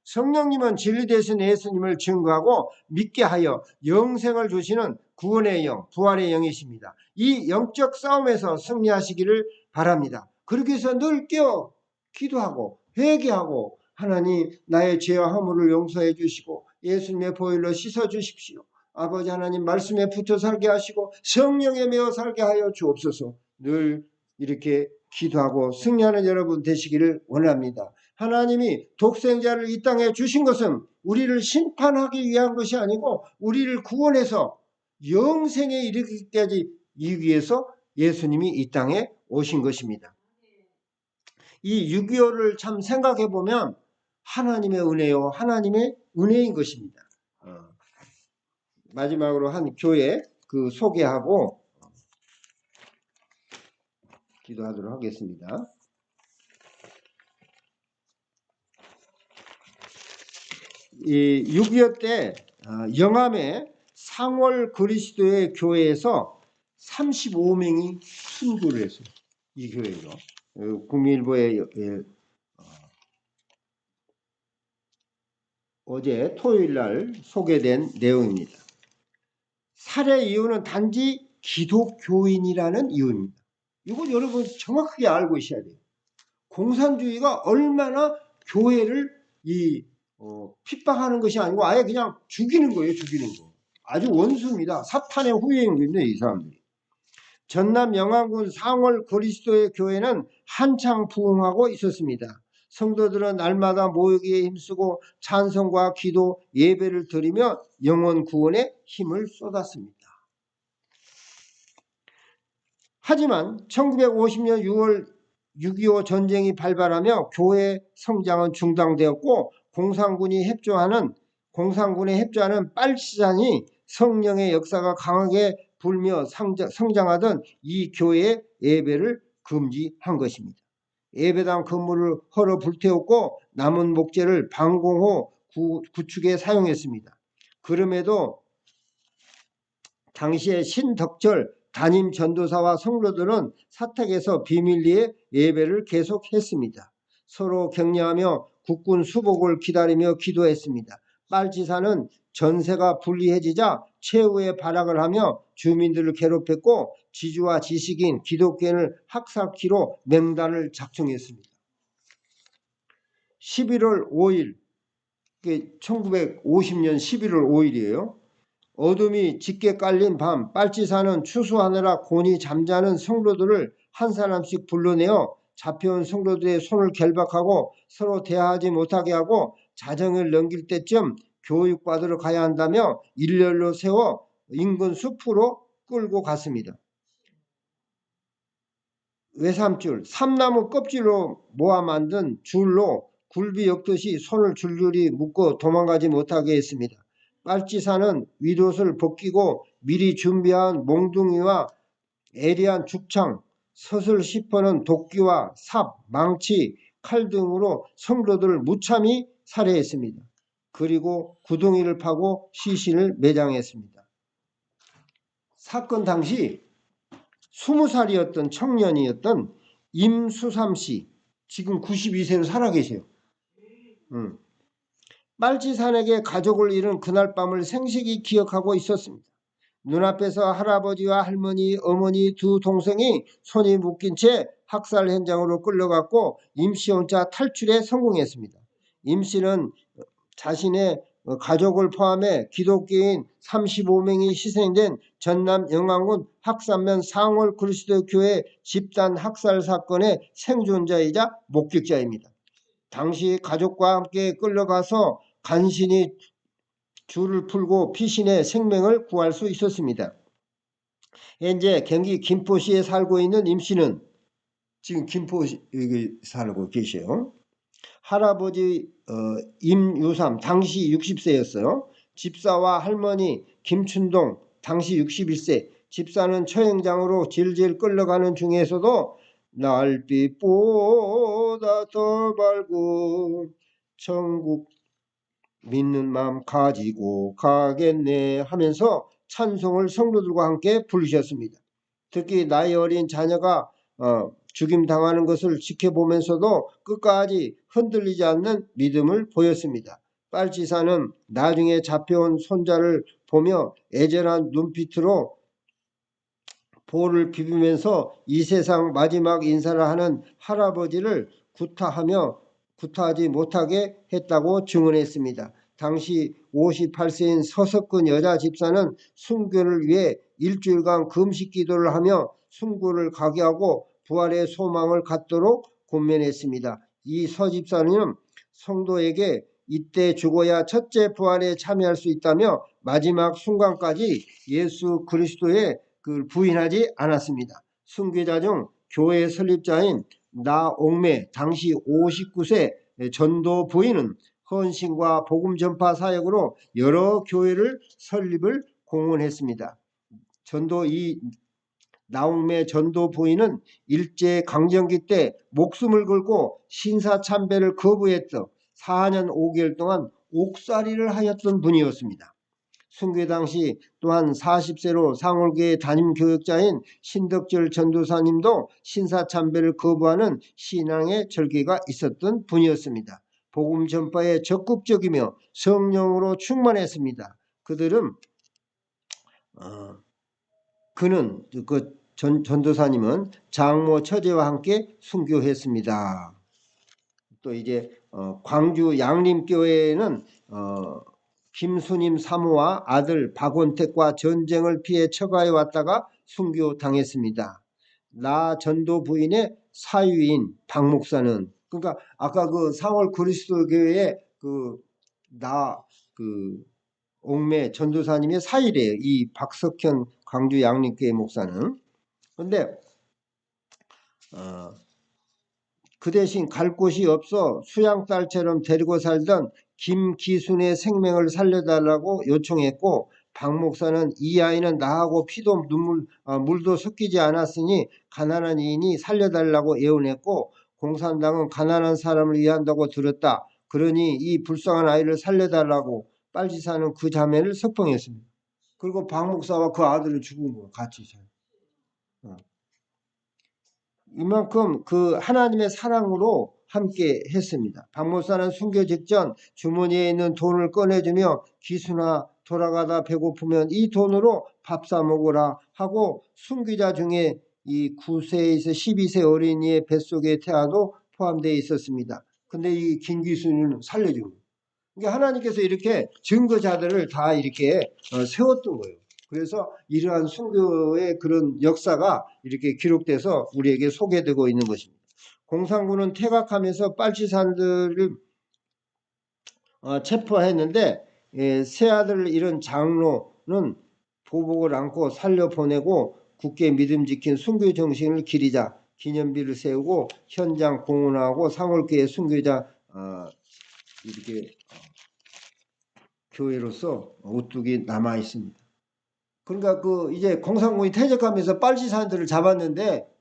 성령님은 진리 되신 예수님을 증거하고 믿게 하여 영생을 주시는 구원의 영, 부활의 영이십니다. 이 영적 싸움에서 승리하시기를 바랍니다. 그렇게 해서 늘 깨어 기도하고 회개하고 하나님 나의 죄와 허물을 용서해 주시고 예수님의 보혈로 씻어 주십시오. 아버지 하나님 말씀에 붙어 살게 하시고 성령에 매어 살게 하여 주옵소서. 늘 이렇게 기도하고 승리하는 여러분 되시기를 원합니다. 하나님이 독생자를 이 땅에 주신 것은 우리를 심판하기 위한 것이 아니고 우리를 구원해서 영생에 이르기까지 위해서 예수님이 이 땅에 오신 것입니다. 이 6.25를 참 생각해 보면 하나님의 은혜요 하나님의 은혜인 것입니다. 마지막으로 한 교회 그 소개하고 기도하도록 하겠습니다. 이 6.25 때 영암의 상월 그리스도의 교회에서 35명이 순교를 했어요. 이 교회로. 국민일보에 어제 토요일 날 소개된 내용입니다. 살해 이유는 단지 기독교인이라는 이유입니다. 이거 여러분 정확하게 알고 있어야 돼요. 공산주의가 얼마나 교회를 핍박하는 것이 아니고 아예 그냥 죽이는 거예요. 죽이는 거. 아주 원수입니다. 사탄의 후예입니다. 이 사람들이. 전남 영암군 상월 그리스도의 교회는 한창 부흥하고 있었습니다. 성도들은 날마다 모이기에 힘쓰고 찬송과 기도, 예배를 드리며 영혼 구원에 힘을 쏟았습니다. 하지만 1950년 6월 6.25 전쟁이 발발하며 교회 성장은 중단되었고 공산군에 협조하는 빨치산이 성령의 역사가 강하게 불며 성장하던 이 교회의 예배를 금지한 것입니다. 예배당 건물을 헐어 불태웠고 남은 목재를 방공호 구축에 사용했습니다. 그럼에도 당시에 신덕철 담임 전도사와 성도들은 사택에서 비밀리에 예배를 계속했습니다. 서로 격려하며 국군 수복을 기다리며 기도했습니다. 빨치산은 전세가 불리해지자 최후의 발악을 하며 주민들을 괴롭혔고 지주와 지식인, 기독교인을 학살키로 명단을 작성했습니다. 11월 5일, 1950년 11월 5일이에요. 어둠이 짙게 깔린 밤 빨치산은 추수하느라 곤히 잠자는 성도들을 한 사람씩 불러내어 잡혀온 성도들의 손을 결박하고 서로 대화하지 못하게 하고 자정을 넘길 때쯤 교육받으러 가야 한다며 일렬로 세워 인근 숲으로 끌고 갔습니다. 외삼줄, 삼나무 껍질로 모아 만든 줄로 굴비 엮듯이 손을 줄줄이 묶어 도망가지 못하게 했습니다. 빨치산은 윗옷을 벗기고 미리 준비한 몽둥이와 애리한 죽창, 섯을 씹어는 도끼와 삽, 망치, 칼 등으로 성도들을 무참히 살해했습니다. 그리고 구덩이를 파고 시신을 매장했습니다. 사건 당시 20살이었던 청년이었던 임수삼 씨, 지금 92세로 살아계세요. 빨치산에게 가족을 잃은 그날 밤을 생생히 기억하고 있었습니다. 눈앞에서 할아버지와 할머니, 어머니 두 동생이 손이 묶인 채 학살 현장으로 끌려갔고 임씨 혼자 탈출에 성공했습니다. 임씨는 자신의 가족을 포함해 기독교인 35명이 희생된 전남 영광군 학산면 상월 그리스도교회 집단 학살 사건의 생존자이자 목격자입니다. 당시 가족과 함께 끌려가서 간신히 줄을 풀고 피신의 생명을 구할 수 있었습니다. 현재 경기 김포시에 살고 있는 임씨는 지금 김포시에 살고 계셔요. 할아버지 임유삼 당시 60세였어요. 집사와 할머니 김춘동 당시 61세. 집사는 처형장으로 질질 끌려가는 중에서도 날빛보다 더 밝고 천국 믿는 마음 가지고 가겠네 하면서 찬송을 성도들과 함께 부르셨습니다. 특히 나이 어린 자녀가 죽임당하는 것을 지켜보면서도 끝까지 흔들리지 않는 믿음을 보였습니다. 빨치산은 나중에 잡혀온 손자를 보며 애절한 눈빛으로 볼을 비비면서 이 세상 마지막 인사를 하는 할아버지를 구타하지 못하게 했다고 증언했습니다. 당시 58세인 서석근 여자 집사는 순교를 위해 일주일간 금식 기도를 하며 순교를 각오하고 부활의 소망을 갖도록 권면했습니다. 이 서 집사는 성도에게 이때 죽어야 첫째 부활에 참여할 수 있다며 마지막 순간까지 예수 그리스도의 부인하지 않았습니다. 순교자 중 교회 설립자인 나옥매 당시 59세 전도 부인은 헌신과 복음 전파 사역으로 여러 교회를 설립을 공헌했습니다. 나옥매 전도 부인은 일제 강점기 때 목숨을 걸고 신사참배를 거부했던 4년 5개월 동안 옥살이를 하였던 분이었습니다. 순교 당시 또한 40세로 상월교회 담임교역자인 신덕절 전도사님도 신사참배를 거부하는 신앙의 절개가 있었던 분이었습니다. 복음 전파에 적극적이며 성령으로 충만했습니다. 전도사님은 장모 처제와 함께 순교했습니다. 또 이제 광주 양림교회에는 김수님 사모와 아들 박원택과 전쟁을 피해 처가에 왔다가 순교당했습니다. 나 전도 부인의 사위인 박 목사는 그러니까 아까 상월 그리스도교회의 옥매 전도사님의 사위래요. 이 박석현 광주 양림교회 목사는. 그런데 그 대신 갈 곳이 없어 수양딸처럼 데리고 살던 김기순의 생명을 살려달라고 요청했고 박 목사는 이 아이는 나하고 피도 물도 섞이지 않았으니 가난한 이인이 살려달라고 애원했고 공산당은 가난한 사람을 위한다고 들었다. 그러니 이 불쌍한 아이를 살려달라고 빨치산은 그 자매를 석방했습니다. 그리고 박 목사와 그 아들은 죽은 거예요. 같이. 이만큼 하나님의 사랑으로 함께 했습니다. 박 목사는 순교 직전 주머니에 있는 돈을 꺼내주며 기순아 돌아가다 배고프면 이 돈으로 밥 사 먹으라 하고 순교자 중에 이 9세에서 12세 어린이의 뱃속의 태아도 포함되어 있었습니다. 근데 이 김기순이는 살려준 거예요. 그러니까 하나님께서 이렇게 증거자들을 다 이렇게 세웠던 거예요. 그래서 이러한 순교의 그런 역사가 이렇게 기록돼서 우리에게 소개되고 있는 것입니다. 공산군은 퇴각하면서 빨치산들을 체포했는데 세 아들을 잃은 장로는 보복을 안고 살려보내고 굳게 믿음 지킨 순교 정신을 기리자 기념비를 세우고 현장 공헌하고 상월교회 순교자 이렇게 교회로서 우뚝이 남아 있습니다. 그러니까 이제 공산군이 퇴적하면서 빨치산들을 잡았는데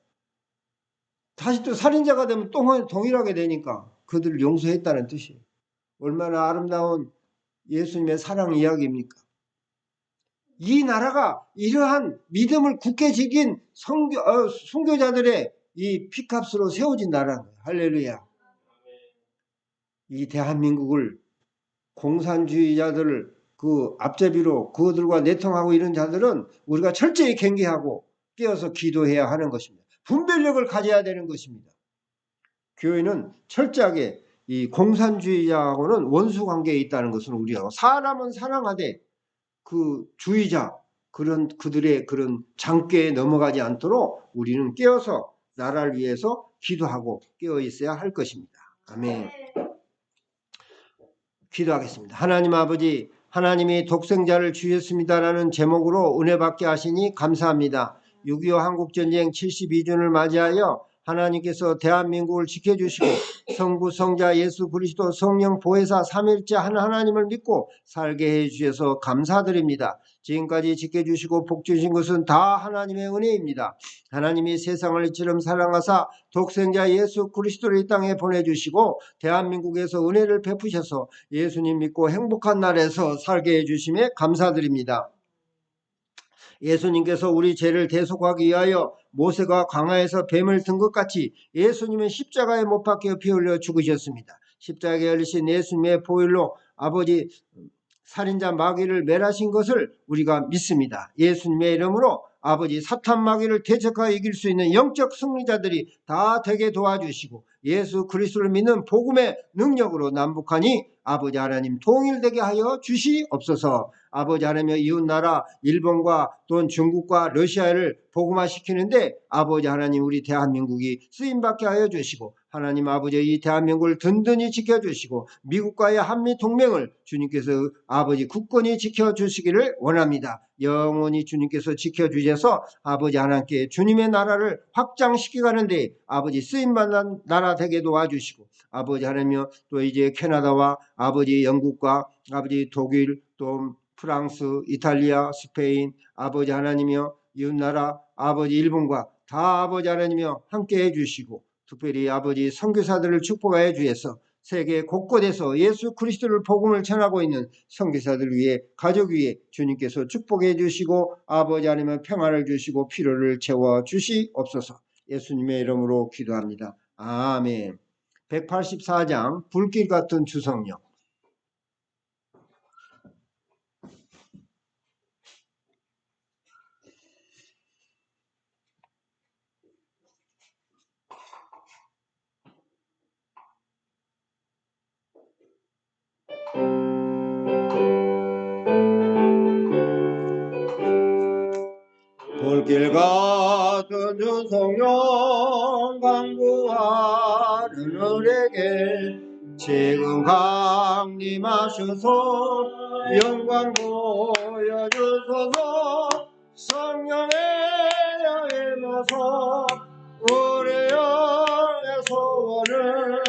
다시 또 살인자가 되면 또 동일하게 되니까 그들을 용서했다는 뜻이에요. 얼마나 아름다운 예수님의 사랑 이야기입니까? 이 나라가 이러한 믿음을 굳게 지킨 순교자들의 이 피값으로 세워진 나라인 거예요. 할렐루야. 이 대한민국을 공산주의자들을 그 앞제비로 그들과 내통하고 이런 자들은 우리가 철저히 경계하고 깨어서 기도해야 하는 것입니다. 분별력을 가져야 되는 것입니다. 교회는 철저하게 이 공산주의자하고는 원수 관계에 있다는 것을 우리하고 사람은 사랑하되 그 주의자 그들의 그런 장꾀에 넘어가지 않도록 우리는 깨어서 나라를 위해서 기도하고 깨어 있어야 할 것입니다. 아멘. 기도하겠습니다. 하나님 아버지, 하나님이 독생자를 주셨습니다라는 제목으로 은혜 받게 하시니 감사합니다. 6.25 한국전쟁 72주년을 맞이하여 하나님께서 대한민국을 지켜주시고 성부, 성자, 예수 그리스도, 성령, 보혜사, 삼일째 한 하나님을 믿고 살게 해주셔서 감사드립니다. 지금까지 지켜주시고 복주신 것은 다 하나님의 은혜입니다. 하나님이 세상을 이처럼 사랑하사 독생자 예수 그리스도를 이 땅에 보내주시고 대한민국에서 은혜를 베푸셔서 예수님 믿고 행복한 날에서 살게 해주심에 감사드립니다. 예수님께서 우리 죄를 대속하기 위하여 모세가 광야에서 뱀을 든 것 같이 예수님은 십자가에 못 박혀 피 흘려 죽으셨습니다. 십자가에 열리신 예수님의 보혈로 아버지 살인자 마귀를 멸하신 것을 우리가 믿습니다. 예수님의 이름으로 아버지 사탄 마귀를 대적하여 이길 수 있는 영적 승리자들이 다 되게 도와주시고 예수 그리스도를 믿는 복음의 능력으로 남북한이 아버지 하나님 통일되게 하여 주시옵소서. 아버지 하나님 이웃나라 일본과 또는 중국과 러시아를 복음화시키는데 아버지 하나님 우리 대한민국이 쓰임받게 하여 주시고 하나님 아버지 이 대한민국을 든든히 지켜주시고 미국과의 한미동맹을 주님께서 아버지 굳건히 지켜주시기를 원합니다. 영원히 주님께서 지켜주셔서 아버지 하나님께 주님의 나라를 확장시켜가는데 아버지 쓰임받는 나라 되게 도와주시고 아버지 하나님 또 이제 캐나다와 아버지 영국과 아버지 독일 또 프랑스, 이탈리아, 스페인 아버지 하나님이여 이웃나라 아버지 일본과 다 아버지 하나님이여 함께 해주시고 특별히 아버지 선교사들을 축복하여 주셔서 세계 곳곳에서 예수 그리스도를 복음을 전하고 있는 선교사들 위해 가족 위해 주님께서 축복해 주시고 아버지 하나님은 평안을 주시고 필요를 채워 주시옵소서. 예수님의 이름으로 기도합니다. 아멘. 184장 불길 같은 주성령. 불길 같은 주성령 강구하는 을에게 지금 강림하셔서 영광 보여주소서. 성령의 임하소 우리 영의 소원을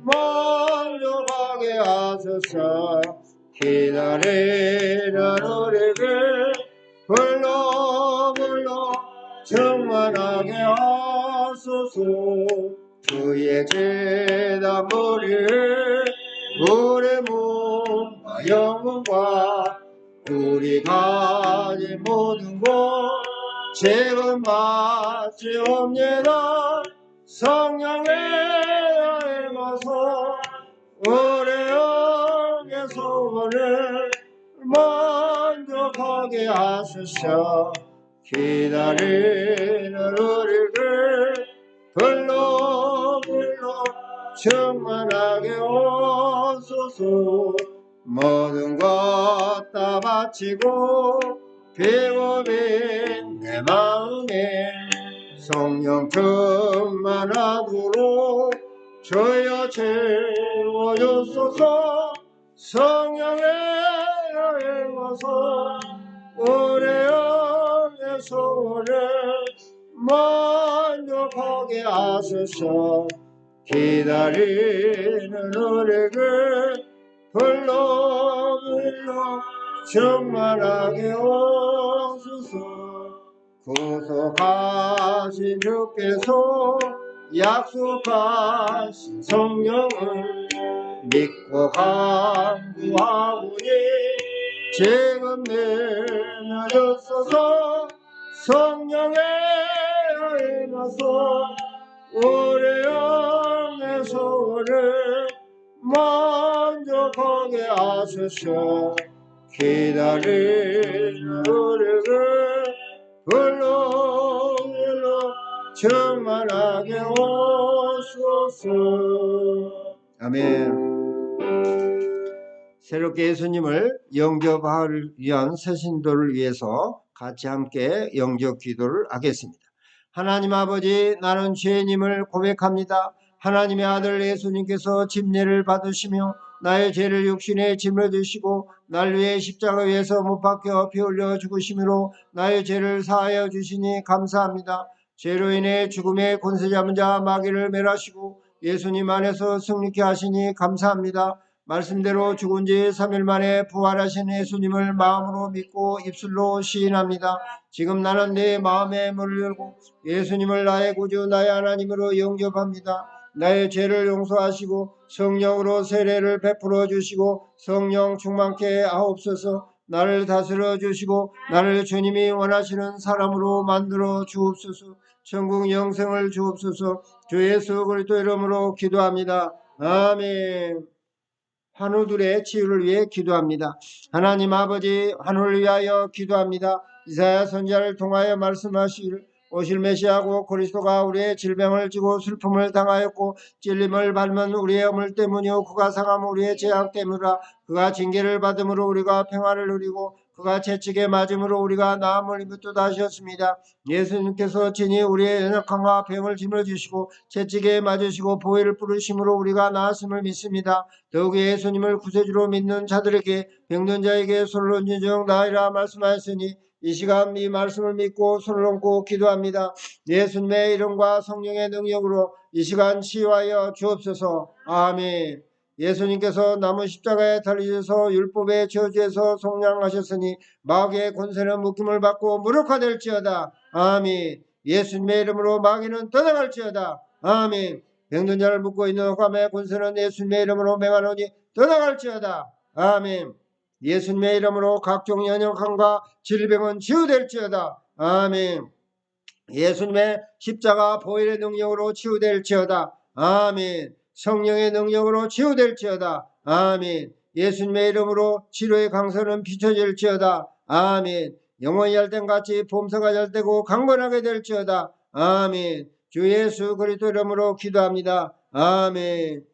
만족하게 하소서. 기다리는 우리를 불러 충만하게 하소서. 주의 제단 우리를 우리 몸과 영혼과 우리 가진 모든 것 지금 마치옵니다. 성령의 임하소 우리 영의 소원을 만족하게 하소서. 기다리는 우리를 불러 충만하게 하소서. 모든 것 다 바치고 비고민 내 마음에 성령 충만하도록 저여 채워주소서. 성령의 여행와서 우리 안에 소원을 만족하게 하소서. 기다리는 우리를 불러 충만하게 하소서. 구속하신 주께서 약속하신 성령을 믿고 간구하오니 지금 내려주소서. 성령의 임하소 우리 안에 소원을 만족하게 하소서. 기다리는 우리를 불러 충만하게 하소서. 아멘. 새롭게 예수님을 영접하기 위한 새 신도를 위해서 같이 함께 영접 기도를 하겠습니다. 하나님 아버지, 나는 죄인임을 고백합니다. 하나님의 아들 예수님께서 침례를 받으시며 나의 죄를 육신에 짊어지시고 날 위해 십자가 위에서 못 박혀 피 흘려 죽으심으로 나의 죄를 사하여 주시니 감사합니다. 죄로 인해 죽음의 권세 잡은 자 마귀를 멸하시고 예수님 안에서 승리케 하시니 감사합니다. 말씀대로 죽은 지 3일 만에 부활하신 예수님을 마음으로 믿고 입술로 시인합니다. 지금 나는 내 마음의 문을 열고 예수님을 나의 구주 나의 하나님으로 영접합니다. 나의 죄를 용서하시고 성령으로 세례를 베풀어 주시고 성령 충만케 하옵소서. 나를 다스려 주시고 나를 주님이 원하시는 사람으로 만들어 주옵소서. 천국 영생을 주옵소서. 주 예수 그리스도 이름으로 기도합니다. 아멘. 환우들의 치유를 위해 기도합니다. 하나님 아버지, 환우를 위하여 기도합니다. 이사야 선지자를 통하여 말씀하시기를 오실 메시아고 그리스도가 우리의 질병을 지고 슬픔을 당하였고 찔림을 받으면 우리의 허물 때문이요 그가 상함은 우리의 재앙 때문이라. 그가 징계를 받음으로 우리가 평화를 누리고 그가 채찍에 맞음으로 우리가 나음을 입었도다 하셨습니다. 예수님께서 친히 우리의 연약함과 병을 짊어지시고 채찍에 맞으시고 보혈을 뿌리심으로 우리가 나았음을 믿습니다. 더욱이 예수님을 구세주로 믿는 자들에게 병든 자에게 손을 얹은 중 나으리라 말씀하였으니 이 시간 이 말씀을 믿고 손을 얹고 기도합니다. 예수님의 이름과 성령의 능력으로 이 시간 치유하여 주옵소서. 아멘. 예수님께서 나무 십자가에 달리셔서 율법의 저주에서 속량하셨으니 마귀의 권세는 묶임을 받고 무력화될지어다. 아멘. 예수님의 이름으로 마귀는 떠나갈지어다. 아멘. 병든 자를 묶고 있는 흑암의 권세는 예수님의 이름으로 맹하노니 떠나갈지어다. 아멘. 예수님의 이름으로 각종 연약함과 질병은 치유될지어다. 아멘. 예수님의 십자가 보혈의 능력으로 치유될지어다. 아멘. 성령의 능력으로 치유될지어다. 아멘. 예수님의 이름으로 치료의 강선은 비춰질지어다. 아멘. 영원히 얄땐같이 봄새가 잘 되고 강건하게 될지어다. 아멘. 주 예수 그리스도 이름으로 기도합니다. 아멘.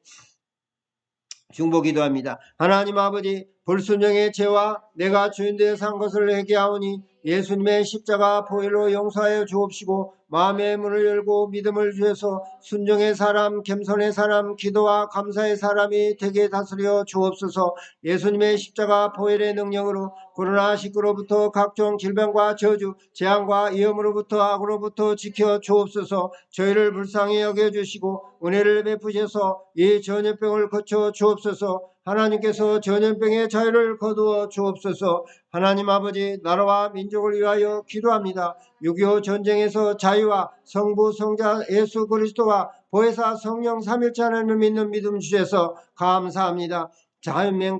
중보 기도합니다. 하나님 아버지, 불순종의 죄와 내가 주인 되어 산 것을 회개하오니 예수님의 십자가 보혈로 용서하여 주옵시고 마음의 문을 열고 믿음을 주셔서 순종의 사람, 겸손의 사람, 기도와 감사의 사람이 되게 다스려 주옵소서. 예수님의 십자가 보혈의 능력으로 코로나19로부터 각종 질병과 저주, 재앙과 위험으로부터 악으로부터 지켜 주옵소서. 저희를 불쌍히 여겨주시고 은혜를 베푸셔서 이 전염병을 거쳐 주옵소서. 하나님께서 전염병의 자유를 거두어 주옵소서. 하나님 아버지, 나라와 민족을 위하여 기도합니다. 6.25 전쟁에서 자유와 성부 성자 예수 그리스도와 보혜사 성령 삼일체 하나님을 믿는 믿음 주셔서 감사합니다.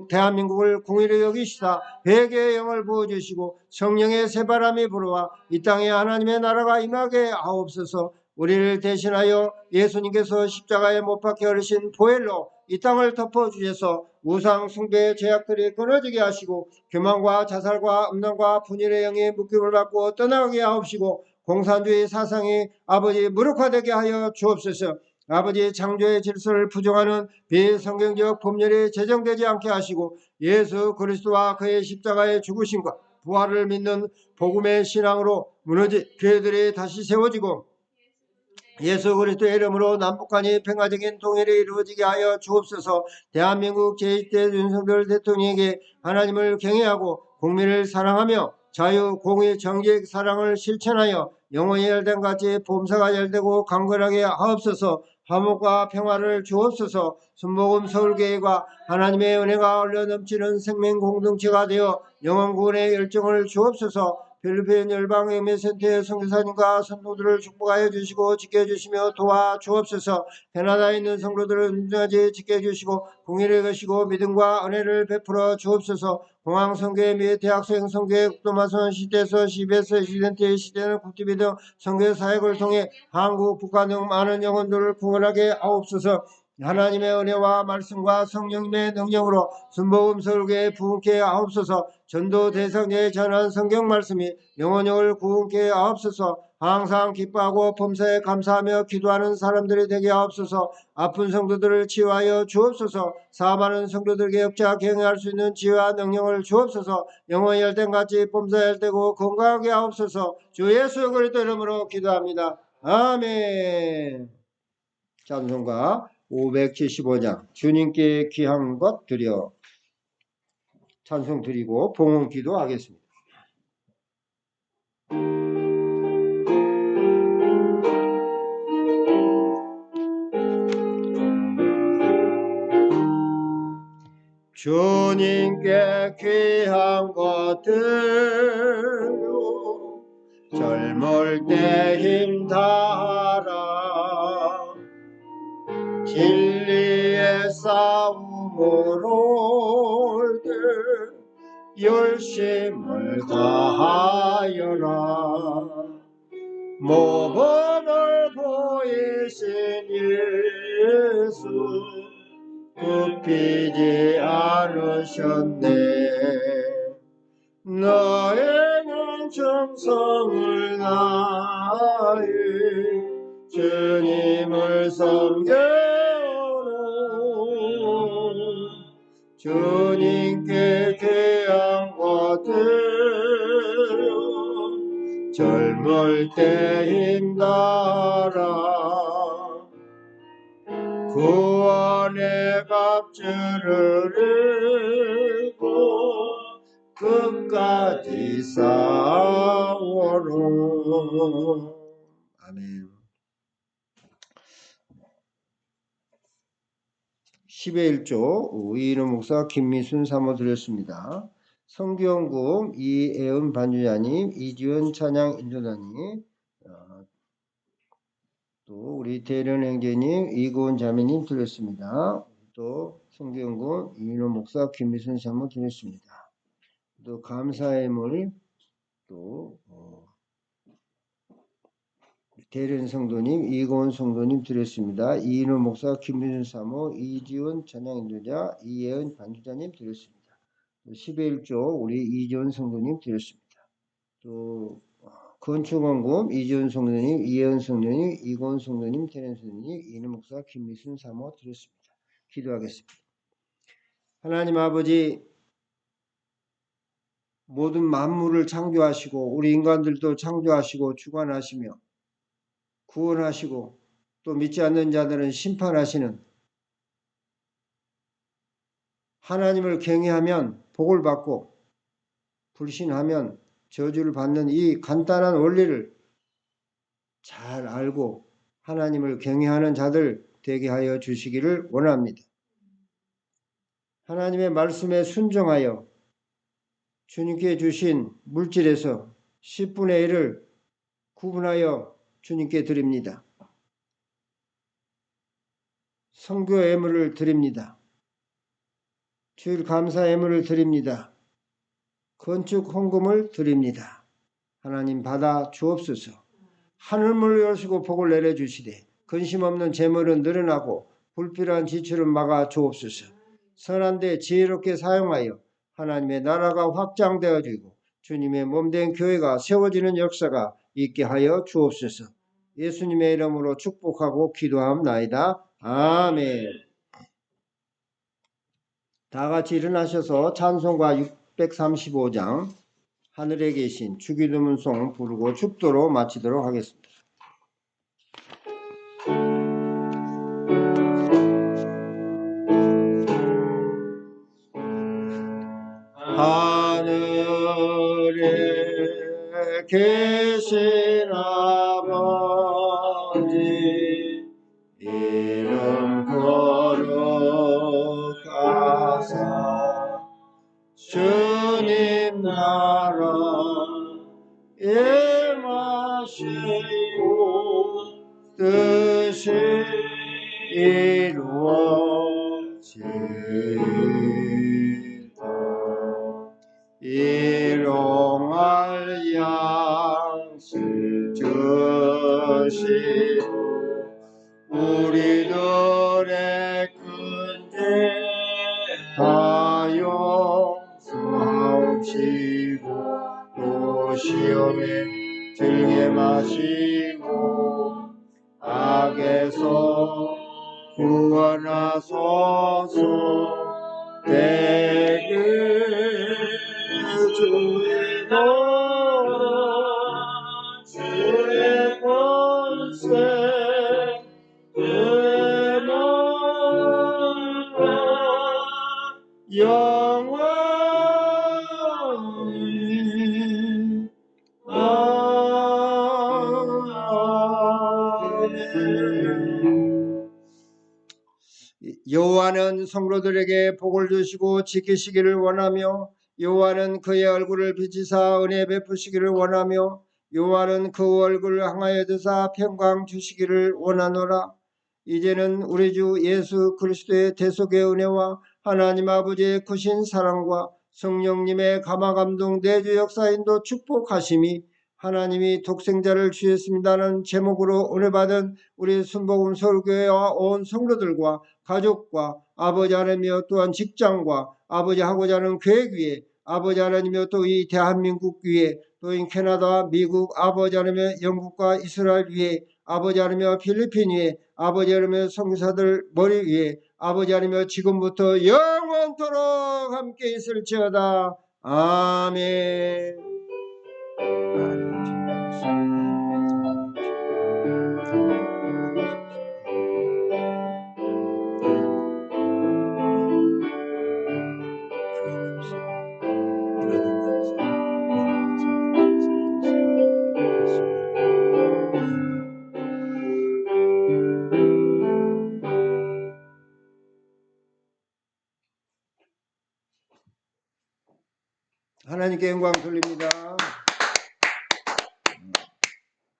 대한민국을 궁일히 여기시다 회개의 영을 부어주시고 성령의 새바람이 불어와 이 땅에 하나님의 나라가 임하게 하옵소서. 우리를 대신하여 예수님께서 십자가에 못 박혀 흘리신 보혈로 이 땅을 덮어주셔서 우상 숭배의 죄악들이 끊어지게 하시고 교만과 자살과 음란과 분열의 영이 묶임을 받고 떠나가게 하옵시고 공산주의 사상이 아버지 무력화되게 하여 주옵소서. 아버지 창조의 질서를 부정하는 비성경적 법률이 제정되지 않게 하시고 예수 그리스도와 그의 십자가의 죽으심과 부활을 믿는 복음의 신앙으로 무너진 교회들이 다시 세워지고 예수 그리스도의 이름으로 남북한이 평화적인 통일이 이루어지게 하여 주옵소서. 대한민국 제20대 윤석열 대통령에게 하나님을 경외하고 국민을 사랑하며 자유, 공의, 정직, 사랑을 실천하여 영원히 열된 같이 범사가 열되고 강건하게 하옵소서. 화목과 평화를 주옵소서. 순복음 서울교회가 하나님의 은혜가 흘러 넘치는 생명 공동체가 되어 영원 구원의 열정을 주옵소서. 필리핀 열방예매센터의 선교사님과 성도들을 축복하여 주시고 지켜주시며 도와주옵소서. 캐나다에 있는 성도들을 은중하게 지켜주시고 공의를 거시고 믿음과 은혜를 베풀어 주옵소서. 공항선교회 및 대학생 선교회 국도마선 시대에서 CBS 시den트의 시대는 국TV 등 선교 사역을 통해 한국, 북한 등 많은 영혼들을 구원하게 하옵소서. 하나님의 은혜와 말씀과 성령님의 능력으로 순복음 서울교회 부흥케 하옵소서. 전도 대상자에 전한 성경 말씀이 영혼을 구원케 하옵소서. 항상 기뻐하고 범사에 감사하며 기도하는 사람들이 되게 하옵소서. 아픈 성도들을 치유하여 주옵소서. 사업하는 성도들에게 역자 경영할 수 있는 지혜와 능력을 주옵소서. 영혼이 열된같이 범사에 열되고 건강하게 하옵소서. 주 예수 그리스도 이름으로 기도합니다. 아멘. 찬송가 575장 주님께 귀한 것 드려 찬송 드리고 봉헌 기도하겠습니다. 주님께 귀한 것 드려 젊을 때 힘 다하라 진리의 싸움으로 올 때 열심을 다하여라 모범을 보이신 예수 굽히지 않으셨네 너에는 정성을 다해 주님을 섬겨오는 주님께 귀한 것 드려 젊을 때 힘다하라 구원의 갑주를 입고 끝까지 싸워로 아멘. 10회 1조 이인호 목사 김미순 사모 드렸습니다. 성교연구음 이애은 반주자님 이지원 찬양 인도자님 또 우리 대련 행제님 이고은 자매님 드렸습니다. 또 성교연구음 이인호 목사 김미순 사모 드렸습니다. 또 감사의 물 또 대련 성도님 이고은 성도님 드렸습니다. 이인호 목사 김민순 사모 이지원 찬양인도자 이예은 반주자님 드렸습니다. 10회 1조 우리 이지원 성도님 드렸습니다. 또 건축원금 이지원 성도님 이예은 성도님 이고은 성도님 대련 성도님 이인호 목사 김민순 사모 드렸습니다. 기도하겠습니다. 하나님 아버지 모든 만물을 창조하시고 우리 인간들도 창조하시고 주관하시며 구원하시고 또 믿지 않는 자들은 심판하시는 하나님을 경외하면 복을 받고 불신하면 저주를 받는 이 간단한 원리를 잘 알고 하나님을 경외하는 자들 되게 하여 주시기를 원합니다. 하나님의 말씀에 순종하여 주님께 주신 물질에서 10분의 1을 구분하여 주님께 드립니다. 성교 예물을 드립니다. 주일 감사 예물을 드립니다. 건축 헌금을 드립니다. 하나님 받아 주옵소서. 하늘문을 여시고 복을 내려주시되 근심 없는 재물은 늘어나고 불필요한 지출은 막아 주옵소서. 선한데 지혜롭게 사용하여 하나님의 나라가 확장되어지고 주님의 몸된 교회가 세워지는 역사가 있게 하여 주옵소서. 예수님의 이름으로 축복하고 기도하옵나이다. 아멘. 다 같이 일어나셔서 찬송가 635장 하늘에 계신 주기도문송 부르고 축도로 마치도록 하겠습니다. 계신 아버지 이름 거룩하사 주님 나라 임하시고 뜻이 이루어지다. 일용할 양식 주시고 우리들의 큰죄 다 용서하옵시고 또 시험에 들게 마시고 악에서 구원하소서. 대개 주의 나라 주의 권세 주의 나라 영원히 아멘. 여호와는 성도들에게 복을 주시고 지키시기를 원하며 여호와는 그의 얼굴을 비치사 은혜 베푸시기를 원하며 여호와는 그 얼굴을 향하여 드사 평강 주시기를 원하노라. 이제는 우리 주 예수 그리스도의 대속의 은혜와 하나님 아버지의 크신 사랑과 성령님의 감화감동 내주 역사인도 축복하심이 하나님이 독생자를 주셨습니다는 제목으로 은혜받은 우리 순복음 서울교회와 온 성도들과 가족과 아버지 하나님이여 또한 직장과 아버지 하고자 하는 계획 위에 아버지 하나님이여 또 이 대한민국 위에 또 이 캐나다 미국 아버지 하나님이여 영국과 이스라엘 위에 아버지 하나님이여 필리핀 위에 아버지 하나님이여 선교사들 머리 위에 아버지 하나님이여 지금부터 영원토록 함께 있을지어다. 아멘. 하나님께 영광 돌립니다.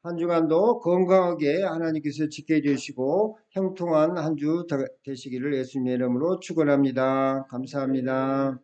한 주간도 건강하게 하나님께서 지켜주시고 형통한 한 주 되시기를 예수님의 이름으로 축원합니다. 감사합니다.